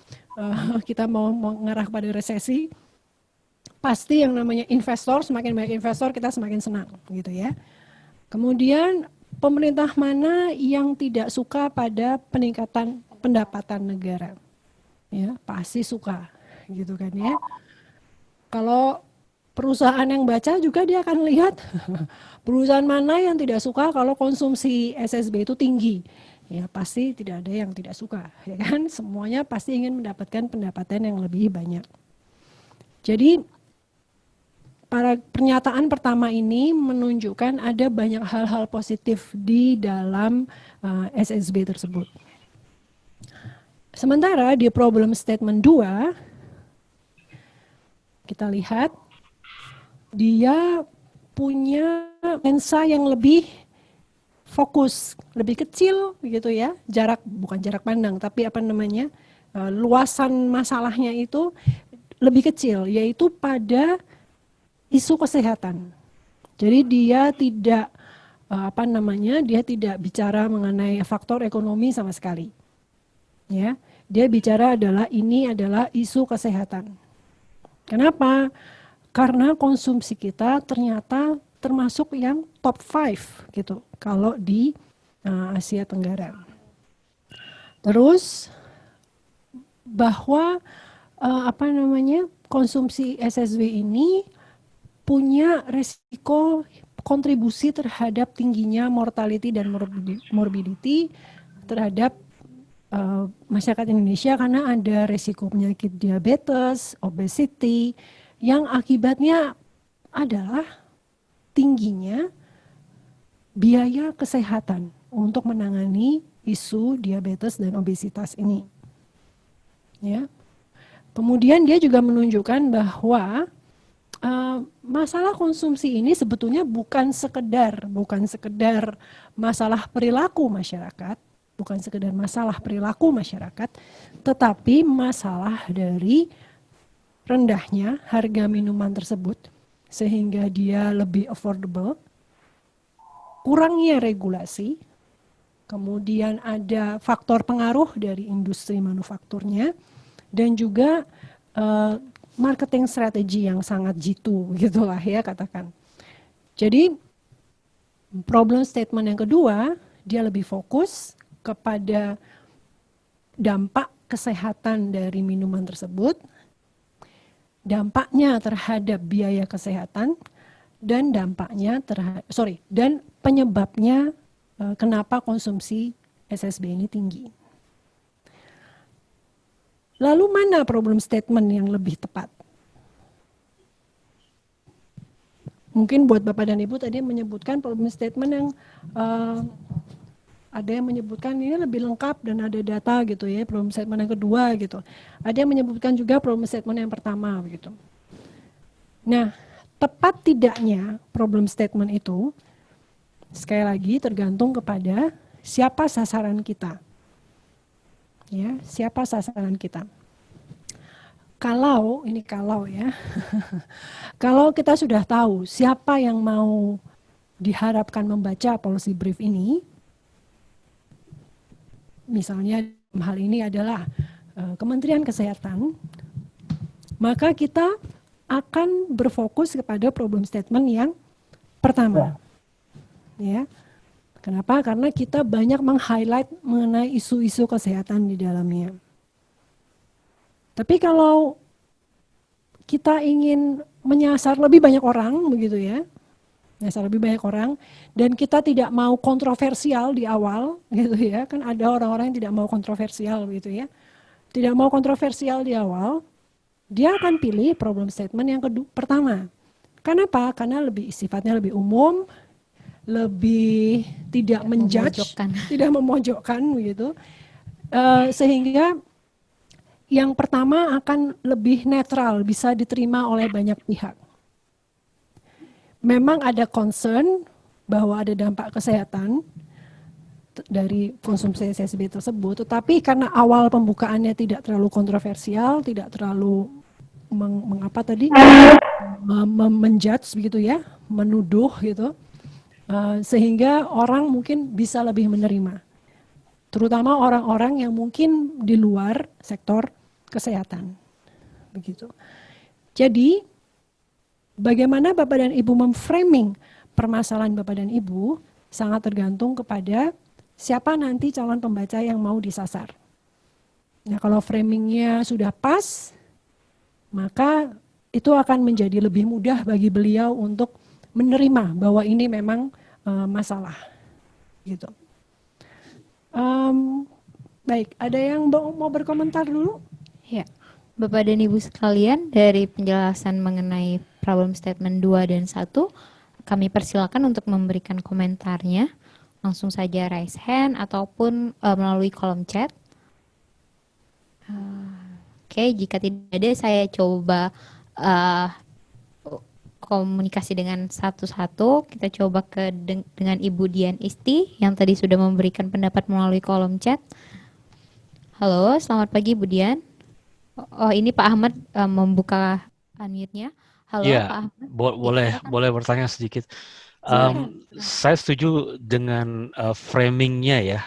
Kita mau mengarah pada resesi. Pasti yang namanya investor, semakin banyak investor kita semakin senang gitu ya. Kemudian pemerintah mana yang tidak suka pada peningkatan pendapatan negara? Ya, pasti suka gitu kan ya. Kalau perusahaan yang baca juga dia akan lihat perusahaan mana yang tidak suka kalau konsumsi SSB itu tinggi. Ya pasti tidak ada yang tidak suka, ya kan? Semuanya pasti ingin mendapatkan pendapatan yang lebih banyak. Jadi pernyataan pertama ini menunjukkan ada banyak hal-hal positif di dalam SSB tersebut. Sementara di problem statement 2, kita lihat dia punya lensa yang lebih fokus, lebih kecil gitu ya, bukan jarak pandang, tapi luasan masalahnya itu lebih kecil, yaitu pada isu kesehatan. Jadi dia tidak dia tidak bicara mengenai faktor ekonomi sama sekali. Ya, dia bicara ini adalah isu kesehatan. Kenapa? Karena konsumsi kita ternyata termasuk yang top 5 gitu kalau di Asia Tenggara. Terus bahwa konsumsi SSB ini punya resiko kontribusi terhadap tingginya mortality dan morbidity terhadap masyarakat Indonesia karena ada resiko penyakit diabetes, obesity, yang akibatnya adalah tingginya biaya kesehatan untuk menangani isu diabetes dan obesitas ini. Ya. Kemudian dia juga menunjukkan bahwa masalah konsumsi ini sebetulnya bukan sekedar masalah perilaku masyarakat, tetapi masalah dari rendahnya harga minuman tersebut sehingga dia lebih affordable, kurangnya regulasi, kemudian ada faktor pengaruh dari industri manufakturnya, dan juga marketing strategi yang sangat jitu gitulah ya katakan. Jadi problem statement yang kedua, dia lebih fokus kepada dampak kesehatan dari minuman tersebut, dampaknya terhadap biaya kesehatan, dan penyebabnya kenapa konsumsi SSB ini tinggi. Lalu mana problem statement yang lebih tepat? Mungkin buat Bapak dan Ibu tadi menyebutkan problem statement yang ada yang menyebutkan ini lebih lengkap dan ada data gitu ya, problem statement yang kedua gitu. Ada yang menyebutkan juga problem statement yang pertama begitu. Nah, tepat tidaknya problem statement itu sekali lagi tergantung kepada siapa sasaran kita. Ya, siapa sasaran kita? Kalau kita sudah tahu siapa yang mau diharapkan membaca policy brief ini, misalnya hal ini adalah Kementerian Kesehatan, maka kita akan berfokus kepada problem statement yang pertama. Ya. Kenapa? Karena kita banyak meng-highlight mengenai isu-isu kesehatan di dalamnya. Tapi kalau kita ingin menyasar lebih banyak orang, begitu ya, menyasar lebih banyak orang, dan kita tidak mau kontroversial di awal, gitu ya, kan ada orang-orang yang tidak mau kontroversial, begitu ya, tidak mau kontroversial di awal, dia akan pilih problem statement yang pertama. Kenapa? Karena sifatnya lebih umum, lebih tidak menjudge, tidak memojokkan begitu, sehingga yang pertama akan lebih netral, bisa diterima oleh banyak pihak. Memang ada concern bahwa ada dampak kesehatan dari konsumsi SSB tersebut, tetapi karena awal pembukaannya tidak terlalu kontroversial, tidak terlalu mengapa tadi menjudge begitu ya, menuduh gitu, sehingga orang mungkin bisa lebih menerima, terutama orang-orang yang mungkin di luar sektor kesehatan, begitu. Jadi bagaimana Bapak dan Ibu memframing permasalahan Bapak dan Ibu sangat tergantung kepada siapa nanti calon pembaca yang mau disasar. Nah, kalau framingnya sudah pas, maka itu akan menjadi lebih mudah bagi beliau untuk menerima bahwa ini memang masalah, gitu. Baik, ada yang mau berkomentar dulu? Ya, Bapak dan Ibu sekalian, dari penjelasan mengenai problem statement 2 dan 1, kami persilakan untuk memberikan komentarnya. Langsung saja raise hand ataupun melalui kolom chat. Oke, jika tidak ada, saya coba komunikasi dengan satu-satu. Kita coba dengan Ibu Dian Isti yang tadi sudah memberikan pendapat melalui kolom chat. Halo, selamat pagi Bu Dian. Oh, ini Pak Ahmad membuka unmute-nya. Halo Ya, Pak Ahmad. boleh bertanya sedikit. Saya setuju dengan framingnya ya.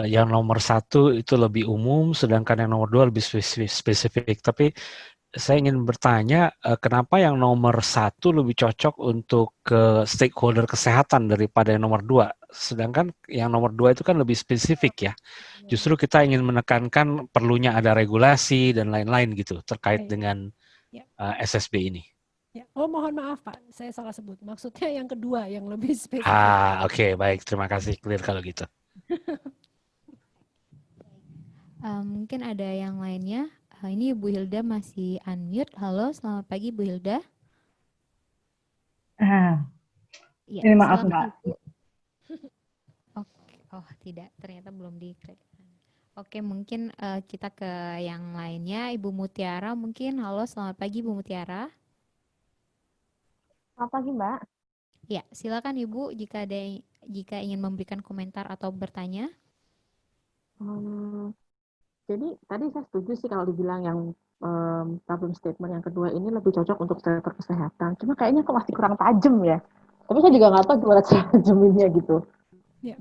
Yang nomor 1 itu lebih umum, sedangkan yang nomor 2 lebih spesifik. Tapi saya ingin bertanya, kenapa yang nomor 1 lebih cocok untuk ke stakeholder kesehatan daripada yang nomor 2? Sedangkan yang nomor 2 itu kan lebih spesifik ya. Justru kita ingin menekankan perlunya ada regulasi dan lain-lain gitu terkait dengan SSB ini. Ya. Oh, mohon maaf Pak, saya salah sebut. Maksudnya yang kedua, yang lebih spesifik. Oke, baik. Terima kasih, clear kalau gitu. Mungkin ada yang lainnya. Ini Bu Hilda masih unmute. Halo, selamat pagi Bu Hilda. Ya, ini maaf Mbak. Oke, oh tidak, ternyata belum diklik. Oke, mungkin kita ke yang lainnya. Ibu Mutiara mungkin. Halo, selamat pagi Bu Mutiara. Selamat pagi Mbak. Ya, silakan Ibu jika ingin memberikan komentar atau bertanya. Jadi tadi saya setuju sih kalau dibilang yang problem statement yang kedua ini lebih cocok untuk sektor kesehatan. Cuma kayaknya kok masih kurang tajam ya. Tapi saya juga nggak tahu gimana cara tajaminnya gitu. Ya.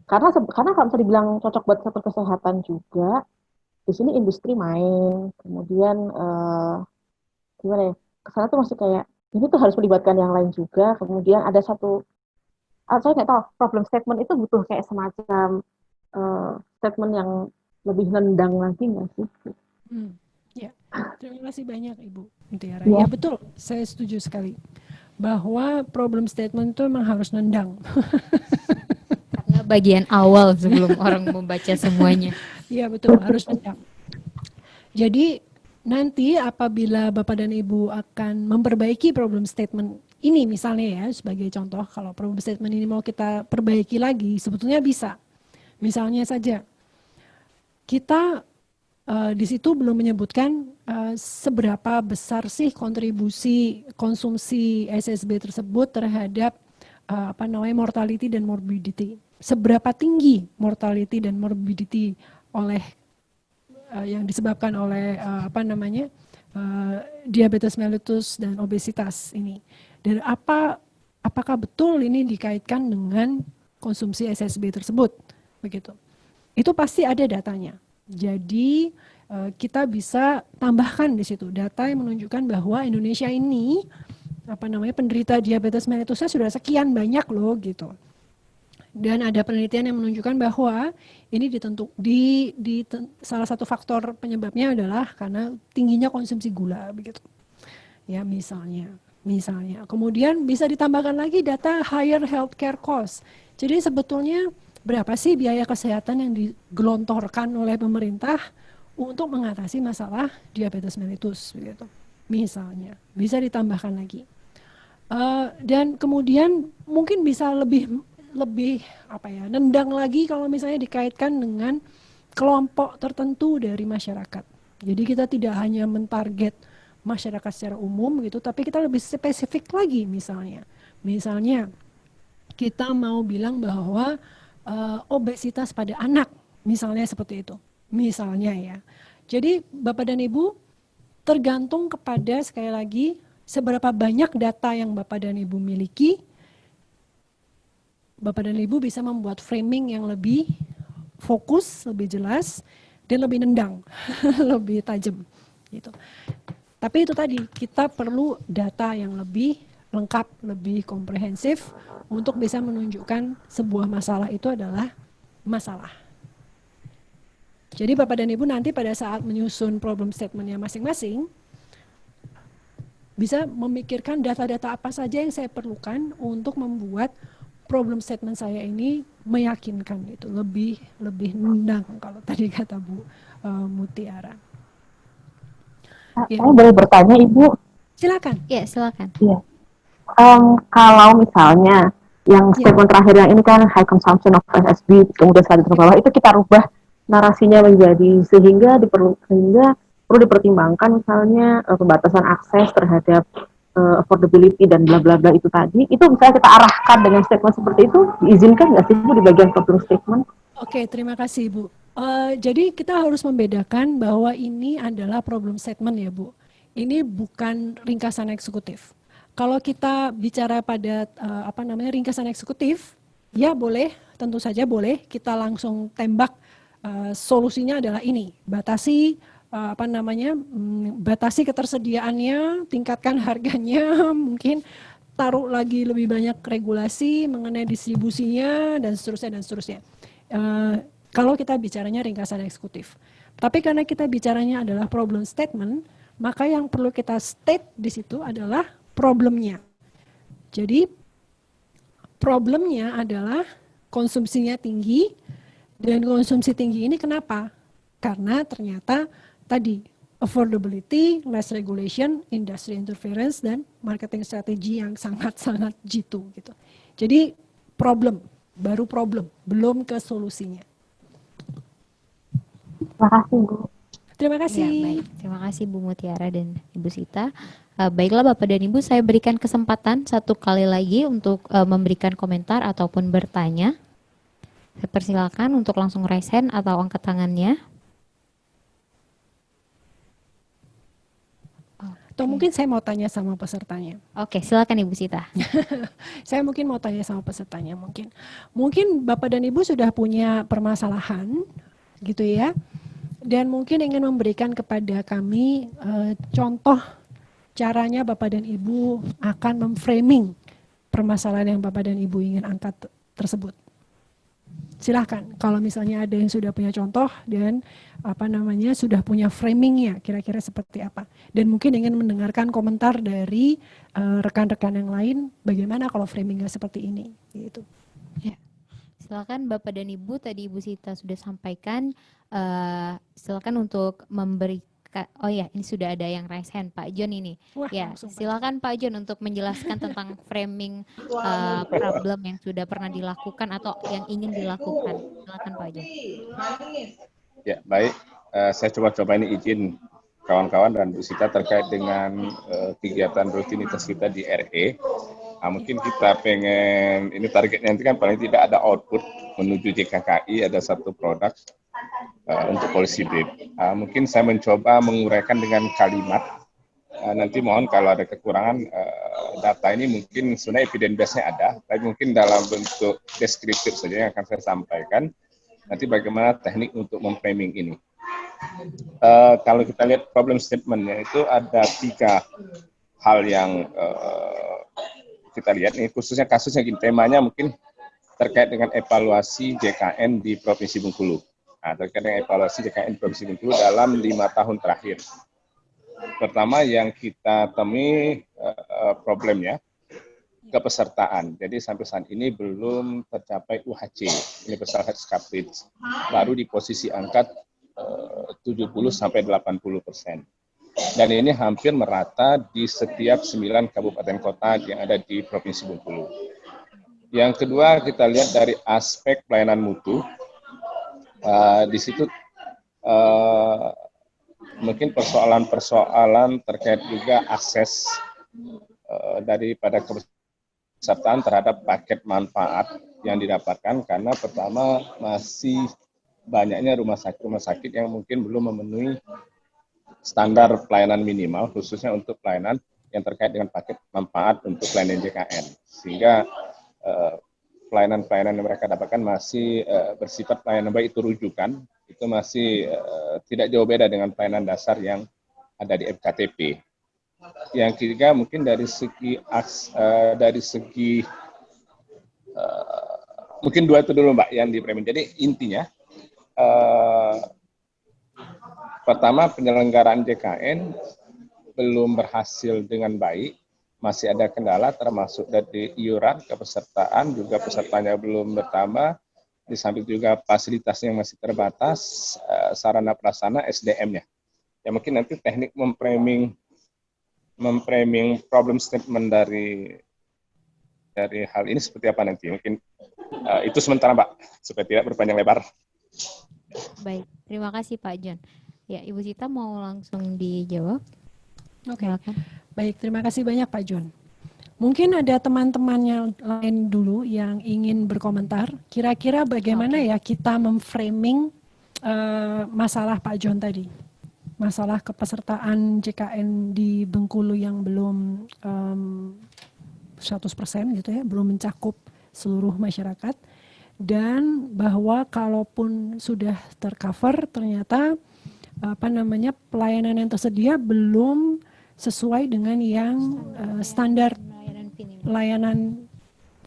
Karena kalau bisa dibilang cocok buat sektor kesehatan juga, di sini industri main. Kemudian gimana ya? Kesana tuh masih kayak ini tuh harus melibatkan yang lain juga. Kemudian ada satu, saya nggak tahu problem statement itu butuh kayak semacam statement yang lebih nendang lagi nggak sih? Ya, terima kasih banyak Ibu Mutiara. Ya betul, saya setuju sekali bahwa problem statement itu memang harus nendang. Karena bagian awal sebelum orang membaca semuanya. Iya betul, harus nendang. Jadi nanti apabila Bapak dan Ibu akan memperbaiki problem statement ini misalnya ya, sebagai contoh, kalau problem statement ini mau kita perbaiki lagi, sebetulnya bisa. Misalnya saja, kita di situ belum menyebutkan seberapa besar sih kontribusi konsumsi SSB tersebut terhadap mortality dan morbidity. Seberapa tinggi mortality dan morbidity oleh yang disebabkan oleh diabetes mellitus dan obesitas ini. Dan apakah betul ini dikaitkan dengan konsumsi SSB tersebut? Begitu. Itu pasti ada datanya. Jadi kita bisa tambahkan di situ data yang menunjukkan bahwa Indonesia ini penderita diabetes mellitusnya sudah sekian banyak loh gitu. Dan ada penelitian yang menunjukkan bahwa ini salah satu faktor penyebabnya adalah karena tingginya konsumsi gula begitu. Ya misalnya. Kemudian bisa ditambahkan lagi data higher healthcare cost. Jadi sebetulnya berapa sih biaya kesehatan yang digelontorkan oleh pemerintah untuk mengatasi masalah diabetes mellitus begitu. Misalnya, bisa ditambahkan lagi. Dan kemudian mungkin bisa lebih nendang lagi kalau misalnya dikaitkan dengan kelompok tertentu dari masyarakat. Jadi kita tidak hanya mentarget masyarakat secara umum gitu, tapi kita lebih spesifik lagi misalnya Misalnya kita mau bilang bahwa obesitas pada anak, misalnya seperti itu. Misalnya ya. Jadi Bapak dan Ibu tergantung kepada sekali lagi seberapa banyak data yang Bapak dan Ibu miliki. Bapak dan Ibu bisa membuat framing yang lebih fokus, lebih jelas, dan lebih nendang, lebih tajam gitu. Tapi itu tadi, kita perlu data yang lebih lengkap, lebih komprehensif untuk bisa menunjukkan sebuah masalah itu adalah masalah. Jadi Bapak dan Ibu nanti pada saat menyusun problem statementnya masing-masing, bisa memikirkan data-data apa saja yang saya perlukan untuk membuat problem statement saya ini meyakinkan gitu, lebih nendang kalau tadi kata Bu Mutiara. Ya. Saya boleh bertanya, Ibu? Silakan. Ya, silakan. Iya. Kalau misalnya yang statement terakhir yang ini kan high consumption of FSB, kemudian selanjutnya bawah itu kita rubah narasinya menjadi sehingga perlu dipertimbangkan misalnya pembatasan akses terhadap affordability dan bla bla bla itu tadi, itu misalnya kita arahkan dengan statement seperti itu, diizinkan nggak sih Bu di bagian problem statement? Oke, terima kasih Bu. Jadi kita harus membedakan bahwa ini adalah problem statement ya Bu. Ini bukan ringkasan eksekutif. Kalau kita bicara pada ringkasan eksekutif, ya boleh, tentu saja boleh kita langsung tembak solusinya adalah ini, batasi batasi ketersediaannya, tingkatkan harganya, mungkin taruh lagi lebih banyak regulasi mengenai distribusinya dan seterusnya. Kalau kita bicaranya ringkasan eksekutif. Tapi karena kita bicaranya adalah problem statement, maka yang perlu kita state di situ adalah problemnya. Jadi problemnya adalah konsumsinya tinggi, dan konsumsi tinggi ini kenapa? Karena ternyata tadi affordability, less regulation, industry interference, dan marketing strategy yang sangat-sangat jitu gitu. Jadi problem, baru problem, belum ke solusinya. Terima kasih Bu. Terima kasih. Ya, baik. Terima kasih Bu Mutiara dan Ibu Sita. Baiklah Bapak dan Ibu, saya berikan kesempatan satu kali lagi untuk memberikan komentar ataupun bertanya. Saya persilakan untuk langsung raise hand atau angkat tangannya. Atau mungkin saya mau tanya sama pesertanya. Oke, silakan Ibu Sita. Saya mungkin mau tanya sama pesertanya mungkin. Mungkin Bapak dan Ibu sudah punya permasalahan gitu ya. Dan mungkin ingin memberikan kepada kami contoh caranya Bapak dan Ibu akan memframing permasalahan yang Bapak dan Ibu ingin angkat tersebut. Silahkan, kalau misalnya ada yang sudah punya contoh dan sudah punya framingnya, kira-kira seperti apa. Dan mungkin ingin mendengarkan komentar dari rekan-rekan yang lain, bagaimana kalau framingnya seperti ini. Gitu. Ya. Silakan Bapak dan Ibu, tadi Ibu Sita sudah sampaikan, silakan untuk memberikan, oh ya ini sudah ada yang raise hand, Pak John ini. Wah, ya, langsung, silakan Pak John untuk menjelaskan tentang framing problem yang sudah pernah dilakukan atau yang ingin dilakukan. Silakan Pak John. Ya, baik. Saya coba-coba ini izin kawan-kawan dan Bu Sita terkait dengan kegiatan rutinitas kita di RE. Nah, mungkin kita pengen, ini targetnya nanti kan paling tidak ada output menuju JKKI, ada satu produk untuk policy brief. Mungkin saya mencoba menguraikan dengan kalimat. Nanti mohon kalau ada kekurangan data ini mungkin sebenarnya evidence base-nya ada, tapi mungkin dalam bentuk deskriptif saja yang akan saya sampaikan. Nanti bagaimana teknik untuk memframing ini. Kalau kita lihat problem statement-nya itu ada 3 hal yang kita lihat nih, khususnya kasusnya gini, temanya mungkin terkait dengan evaluasi JKN di Provinsi Bengkulu. Nah, terkait dengan evaluasi JKN di Provinsi Bengkulu dalam 5 tahun terakhir. Pertama yang kita temui problemnya kepesertaan. Jadi sampai saat ini belum tercapai UHC, Universal Health Coverage. Baru di posisi angka 70-80%. Dan ini hampir merata di setiap 9 kabupaten kota yang ada di Provinsi Bengkulu. Yang kedua kita lihat dari aspek pelayanan mutu. Di situ mungkin persoalan-persoalan terkait juga akses daripada kepesertaan terhadap paket manfaat yang didapatkan, karena pertama masih banyaknya rumah sakit yang mungkin belum memenuhi standar pelayanan minimal, khususnya untuk pelayanan yang terkait dengan paket manfaat untuk pelayanan JKN, sehingga pelayanan-pelayanan yang mereka dapatkan masih bersifat pelayanan, baik itu rujukan, itu masih tidak jauh beda dengan pelayanan dasar yang ada di FKTP. Yang ketiga mungkin dari segi mungkin dua itu dulu Mbak yang di framing. Jadi intinya pertama, penyelenggaraan JKN belum berhasil dengan baik, masih ada kendala termasuk dari iuran kepesertaan, juga pesertanya belum bertambah, di samping juga fasilitasnya yang masih terbatas, sarana prasarana, SDM-nya. Ya mungkin nanti teknik memframing problem statement dari hal ini seperti apa nanti. Mungkin itu sementara Mbak, supaya tidak berpanjang lebar. Baik, terima kasih Pak John. Ya, Ibu Sita mau langsung dijawab? Oke, Silakan. baik, terima kasih banyak Pak John. Mungkin ada teman-teman yang lain dulu yang ingin berkomentar. Kira-kira bagaimana ya kita memframing masalah Pak John tadi? Masalah kepesertaan JKN di Bengkulu yang belum 100% gitu ya, belum mencakup seluruh masyarakat. Dan bahwa kalaupun sudah tercover ternyata pelayanan yang tersedia belum sesuai dengan yang standar layanan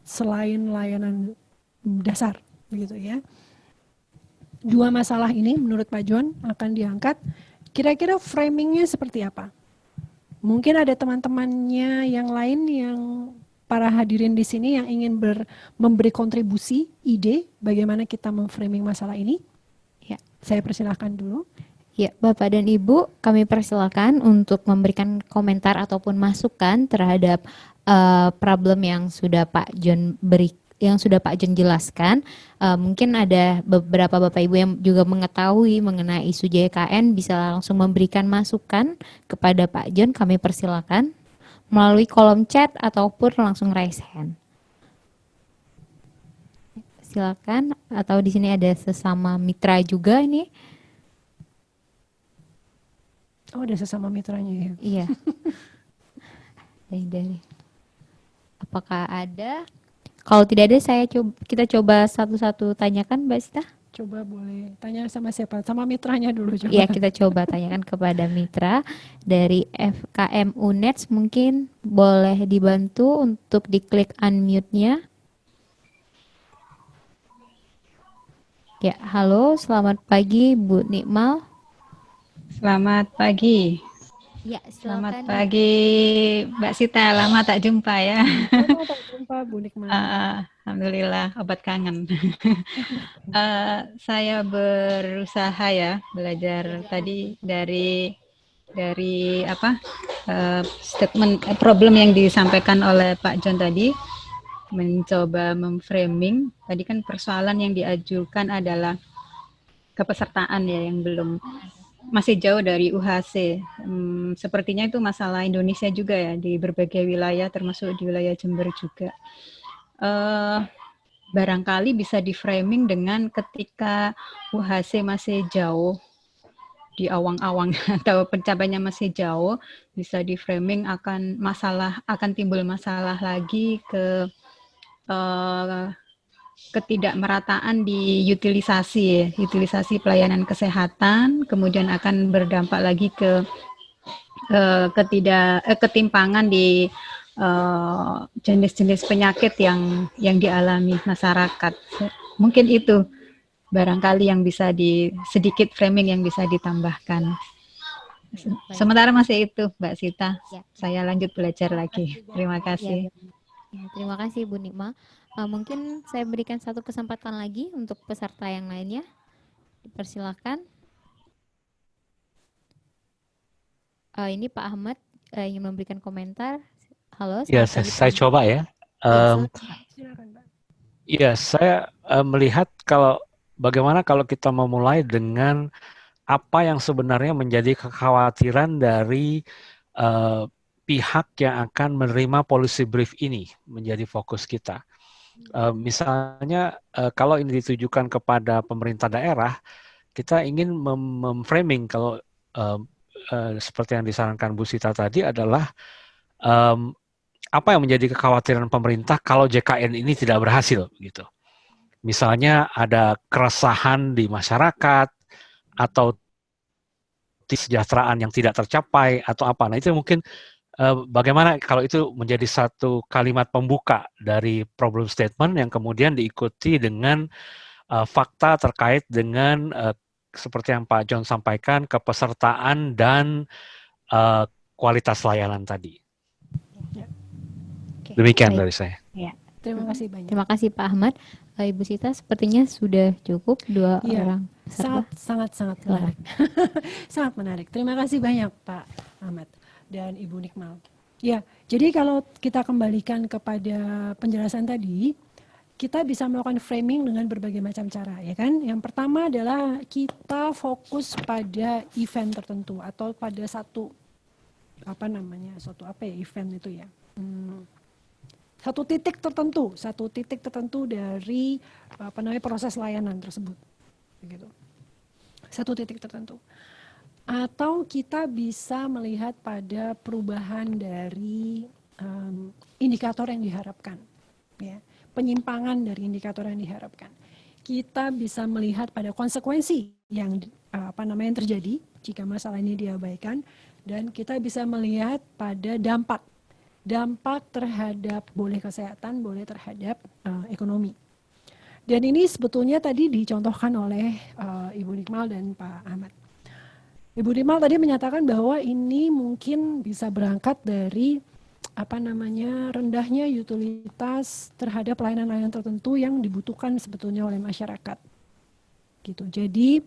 selain layanan dasar begitu ya. Dua masalah ini menurut Pak John akan diangkat. Kira-kira framingnya seperti apa? Mungkin ada teman-temannya yang lain yang para hadirin di sini yang ingin memberi kontribusi, ide bagaimana kita memframing masalah ini. Ya, saya persilahkan dulu. Ya, Bapak dan Ibu, kami persilakan untuk memberikan komentar ataupun masukan terhadap problem yang sudah Pak John jelaskan. Mungkin ada beberapa Bapak Ibu yang juga mengetahui mengenai isu JKN, bisa langsung memberikan masukan kepada Pak John. Kami persilakan melalui kolom chat ataupun langsung raise hand. Silakan, atau di sini ada sesama mitra juga ini. Oh, ada sesama mitranya ya. Iya. dari. Apakah ada? Kalau tidak ada, kita coba satu-satu tanyakan, Mbak Sita. Coba boleh tanya sama siapa? Sama mitranya dulu coba. Iya, kita coba tanyakan kepada mitra dari FKM UNEDS. Mungkin boleh dibantu untuk diklik unmute-nya. Ya, halo, selamat pagi Bu Nikmal. Selamat pagi. Ya, Selamat pagi Mbak Sita, lama tak jumpa ya. Lama tak jumpa Bu Nikmal. Alhamdulillah, obat kangen. Saya berusaha ya belajar tadi dari statement problem yang disampaikan oleh Pak John tadi, mencoba memframing. Tadi kan persoalan yang diajukan adalah kepesertaan ya yang masih jauh dari UHC. Sepertinya itu masalah Indonesia juga ya, di berbagai wilayah termasuk di wilayah Jember juga. Barangkali bisa di-framing dengan ketika UHC masih jauh di awang-awang atau pencapaiannya masih jauh, bisa di-framing akan timbul masalah lagi ketidakmerataan di utilisasi pelayanan kesehatan, kemudian akan berdampak lagi ke ketimpangan di jenis-jenis penyakit yang dialami masyarakat. Mungkin itu barangkali yang bisa sedikit framing yang bisa ditambahkan. Sementara masih itu, Mbak Sita. Ya. Saya lanjut belajar lagi. Terima kasih. Ya, terima kasih Bu Nikma. Mungkin saya berikan satu kesempatan lagi untuk peserta yang lainnya. Dipersilakan. Ini Pak Ahmad ingin memberikan komentar. Halo. Ya, saya coba ya. Ya, saya melihat bagaimana kalau kita memulai dengan apa yang sebenarnya menjadi kekhawatiran dari pihak yang akan menerima policy brief ini menjadi fokus kita. Misalnya kalau ini ditujukan kepada pemerintah daerah, kita ingin memframing kalau seperti yang disarankan Bu Sita tadi adalah apa yang menjadi kekhawatiran pemerintah kalau JKN ini tidak berhasil gitu. Misalnya ada keresahan di masyarakat atau kesejahteraan yang tidak tercapai atau apa. Nah itu mungkin bagaimana kalau itu menjadi satu kalimat pembuka dari problem statement yang kemudian diikuti dengan fakta terkait dengan seperti yang Pak John sampaikan, kepesertaan dan kualitas layanan tadi. Oke, Demikian baik. dari saya. Ya. Terima kasih banyak. Terima kasih Pak Ahmad. Ibu Sita, sepertinya sudah cukup dua Iya, orang peserta. sangat Silakan. menarik. Sangat menarik. Terima kasih banyak Pak Ahmad dan Ibu Nikmal. Ya, jadi kalau kita kembalikan kepada penjelasan tadi, kita bisa melakukan framing dengan berbagai macam cara, ya kan? Yang pertama adalah kita fokus pada event tertentu atau pada satu event itu ya. Satu titik tertentu dari proses layanan tersebut, begitu. Satu titik tertentu. Atau kita bisa melihat pada perubahan dari indikator yang diharapkan, ya, penyimpangan dari indikator yang diharapkan. Kita bisa melihat pada konsekuensi yang terjadi jika masalah ini diabaikan, dan kita bisa melihat pada dampak terhadap boleh kesehatan, boleh terhadap ekonomi. Dan ini sebetulnya tadi dicontohkan oleh Ibu Nikmal dan Pak Ahmad. Ibu Nikmal tadi menyatakan bahwa ini mungkin bisa berangkat dari rendahnya utilitas terhadap layanan-layanan tertentu yang dibutuhkan sebetulnya oleh masyarakat. Gitu. Jadi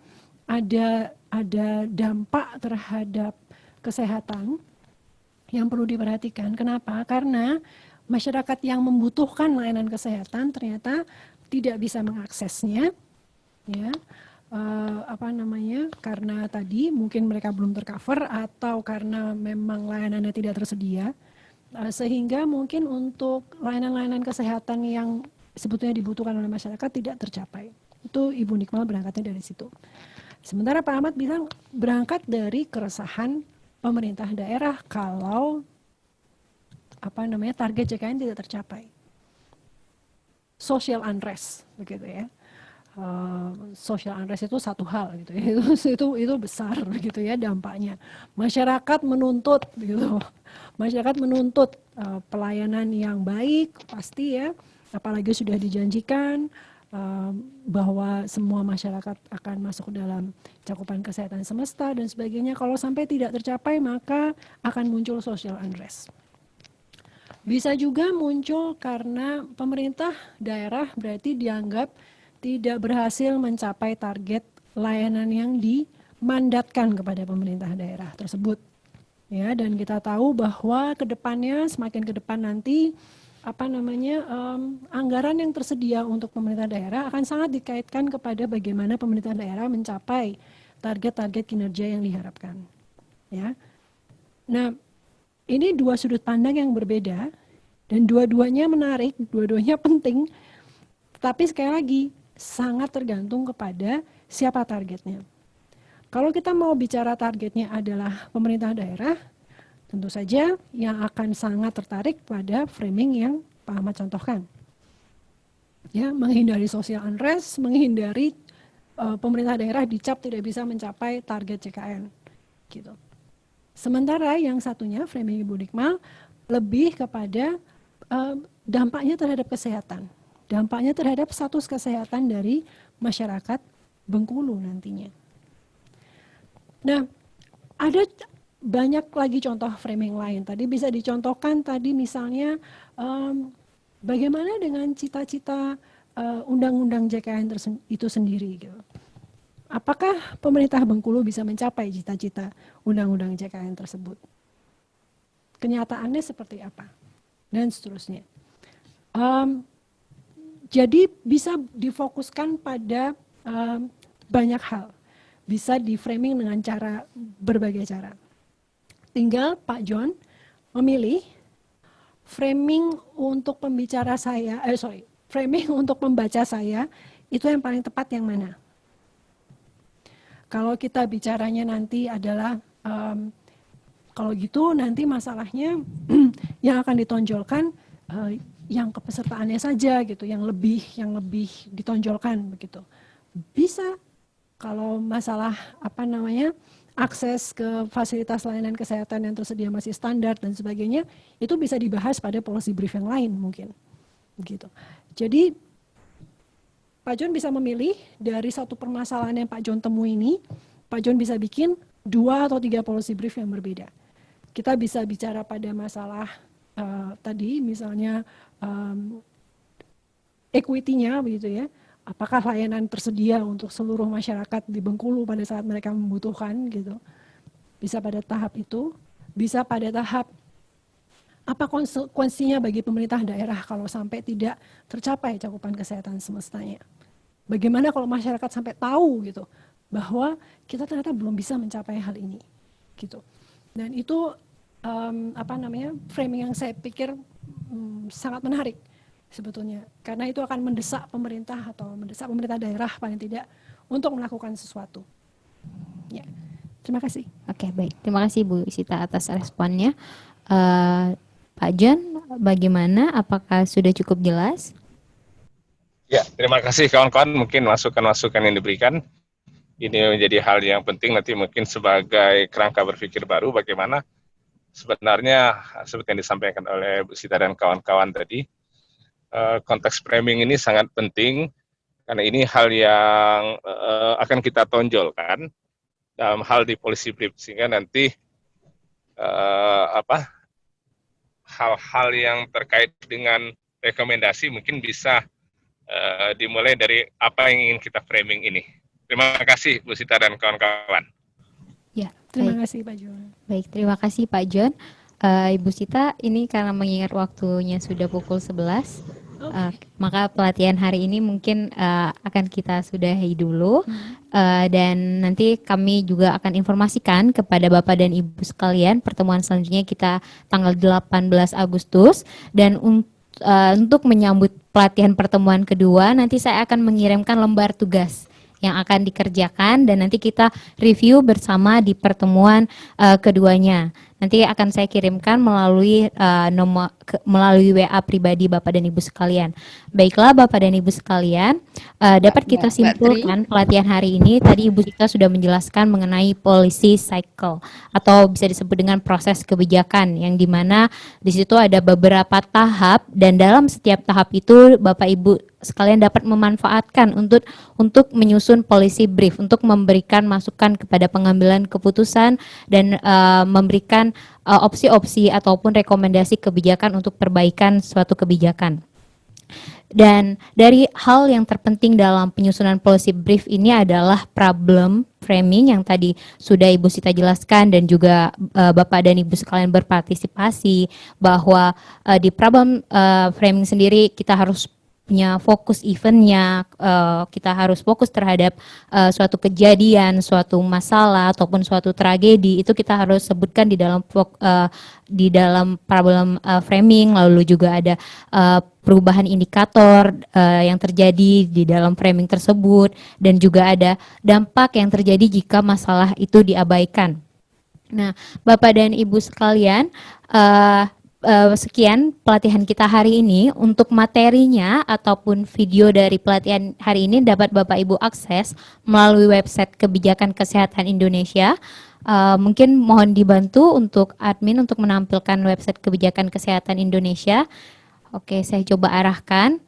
ada dampak terhadap kesehatan yang perlu diperhatikan. Kenapa? Karena masyarakat yang membutuhkan layanan kesehatan ternyata tidak bisa mengaksesnya, ya, karena tadi mungkin mereka belum tercover atau karena memang layanannya tidak tersedia, sehingga mungkin untuk layanan-layanan kesehatan yang sebetulnya dibutuhkan oleh masyarakat tidak tercapai. Itu Ibu Nikmal berangkatnya dari situ. Sementara Pak Ahmad bilang berangkat dari keresahan pemerintah daerah kalau target JKN tidak tercapai. Social unrest, begitu ya. Social unrest itu satu hal gitu ya. Itu besar gitu ya dampaknya. Masyarakat menuntut gitu. Masyarakat menuntut pelayanan yang baik pasti ya, apalagi sudah dijanjikan bahwa semua masyarakat akan masuk dalam cakupan kesehatan semesta dan sebagainya. Kalau sampai tidak tercapai maka akan muncul social unrest. Bisa juga muncul karena pemerintah daerah berarti dianggap tidak berhasil mencapai target layanan yang dimandatkan kepada pemerintah daerah tersebut. Ya, dan kita tahu bahwa semakin ke depan nanti anggaran yang tersedia untuk pemerintah daerah akan sangat dikaitkan kepada bagaimana pemerintah daerah mencapai target-target kinerja yang diharapkan. Ya. Nah, ini dua sudut pandang yang berbeda dan dua-duanya menarik, dua-duanya penting, tapi sekali lagi sangat tergantung kepada siapa targetnya. Kalau kita mau bicara targetnya adalah pemerintah daerah, tentu saja yang akan sangat tertarik pada framing yang Pak Ahmad contohkan. Ya, menghindari social unrest, menghindari pemerintah daerah dicap tidak bisa mencapai target JKN. Gitu. Sementara yang satunya, framing Ibu Nikmal, lebih kepada dampaknya terhadap kesehatan. Dampaknya terhadap status kesehatan dari masyarakat Bengkulu nantinya. Nah, ada banyak lagi contoh framing lain. Tadi bisa dicontohkan tadi misalnya bagaimana dengan cita-cita undang-undang JKN itu sendiri gitu. Apakah pemerintah Bengkulu bisa mencapai cita-cita undang-undang JKN tersebut? Kenyataannya seperti apa? Dan seterusnya. Jadi bisa difokuskan pada banyak hal. Bisa di framing dengan berbagai cara. Tinggal Pak John memilih framing untuk pembicara saya, framing untuk pembaca saya, itu yang paling tepat yang mana? Kalau kita bicaranya nanti adalah, kalau gitu nanti masalahnya yang akan ditonjolkan yang kepesertaannya saja gitu, yang lebih ditonjolkan begitu. Bisa kalau masalah akses ke fasilitas layanan kesehatan yang tersedia masih standar dan sebagainya, itu bisa dibahas pada policy brief yang lain mungkin. Gitu. Jadi Pak John bisa memilih dari satu permasalahan yang Pak John temui ini, Pak John bisa bikin 2 atau 3 policy brief yang berbeda. Kita bisa bicara pada masalah tadi misalnya equity-nya begitu ya. Apakah layanan tersedia untuk seluruh masyarakat di Bengkulu pada saat mereka membutuhkan gitu. Bisa pada tahap itu, bisa pada tahap apa konsekuensinya bagi pemerintah daerah kalau sampai tidak tercapai cakupan kesehatan semestanya. Bagaimana kalau masyarakat sampai tahu gitu bahwa kita ternyata belum bisa mencapai hal ini gitu. Dan itu framing yang saya pikir sangat menarik sebetulnya, karena itu akan mendesak pemerintah atau mendesak pemerintah daerah paling tidak untuk melakukan sesuatu. Ya, terima kasih. Oke, baik. Terima kasih Bu Sita atas responnya. Pak John, bagaimana? Apakah sudah cukup jelas? Ya, terima kasih kawan-kawan. Mungkin masukan-masukan yang diberikan ini menjadi hal yang penting nanti mungkin sebagai kerangka berpikir baru bagaimana sebenarnya seperti yang disampaikan oleh Bu Sita dan kawan-kawan tadi. Konteks framing ini sangat penting karena ini hal yang akan kita tonjolkan dalam hal di policy brief sehingga nanti hal-hal yang terkait dengan rekomendasi mungkin bisa dimulai dari apa yang ingin kita framing ini. Terima kasih Bu Sita dan kawan-kawan. Ya, terima kasih Pak John. Baik, terima kasih Pak John. Ibu Sita, ini karena mengingat waktunya sudah pukul 11, maka pelatihan hari ini mungkin akan kita sudahi dulu. Dan nanti kami juga akan informasikan kepada Bapak dan Ibu sekalian pertemuan selanjutnya kita tanggal 18 Agustus. Dan untuk menyambut pelatihan pertemuan kedua, nanti saya akan mengirimkan lembar tugas yang akan dikerjakan dan nanti kita review bersama di pertemuan keduanya. Nanti akan saya kirimkan melalui melalui WA pribadi Bapak dan Ibu sekalian. Baiklah Bapak dan Ibu sekalian, dapat kita simpulkan pelatihan hari ini tadi Ibu Sita sudah menjelaskan mengenai policy cycle atau bisa disebut dengan proses kebijakan yang dimana di situ ada beberapa tahap dan dalam setiap tahap itu Bapak Ibu sekalian dapat memanfaatkan untuk menyusun policy brief, untuk memberikan masukan kepada pengambilan keputusan dan memberikan opsi-opsi ataupun rekomendasi kebijakan untuk perbaikan suatu kebijakan. Dan dari hal yang terpenting dalam penyusunan policy brief ini adalah problem framing yang tadi sudah Ibu Sita jelaskan dan juga Bapak dan Ibu sekalian berpartisipasi bahwa di problem framing sendiri kita harus punya fokus eventnya, kita harus fokus terhadap suatu kejadian, suatu masalah ataupun suatu tragedi itu kita harus sebutkan di dalam problem framing. Lalu juga ada perubahan indikator yang terjadi di dalam framing tersebut dan juga ada dampak yang terjadi jika masalah itu diabaikan. Nah, Bapak dan Ibu sekalian, sekian pelatihan kita hari ini. Untuk materinya ataupun video dari pelatihan hari ini dapat Bapak Ibu akses melalui website Kebijakan Kesehatan Indonesia. Mungkin mohon dibantu untuk admin untuk menampilkan website Kebijakan Kesehatan Indonesia. Oke, saya coba arahkan.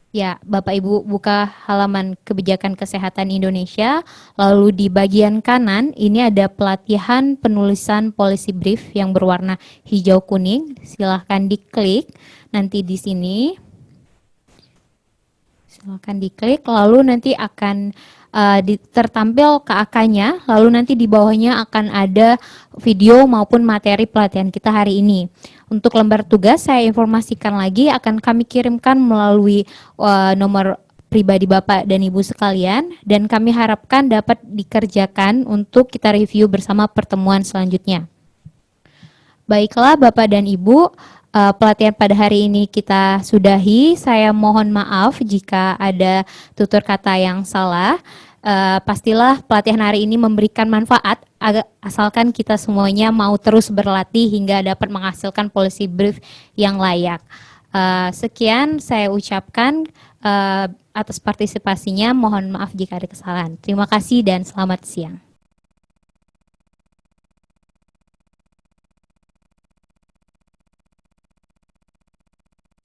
Ya, Bapak Ibu buka halaman Kebijakan Kesehatan Indonesia, lalu di bagian kanan ini ada pelatihan penulisan policy brief yang berwarna hijau kuning. Silahkan diklik nanti di sini. Silahkan diklik, lalu nanti akan tertampil ke AK-nya, lalu nanti di bawahnya akan ada video maupun materi pelatihan kita hari ini. Untuk lembar tugas saya informasikan lagi akan kami kirimkan melalui nomor pribadi Bapak dan Ibu sekalian, dan kami harapkan dapat dikerjakan untuk kita review bersama pertemuan selanjutnya. Baiklah Bapak dan Ibu, pelatihan pada hari ini kita sudahi. Saya mohon maaf jika ada tutur kata yang salah. Pastilah pelatihan hari ini memberikan manfaat, asalkan kita semuanya mau terus berlatih hingga dapat menghasilkan policy brief yang layak. Sekian saya ucapkan atas partisipasinya, mohon maaf jika ada kesalahan. Terima kasih dan selamat siang.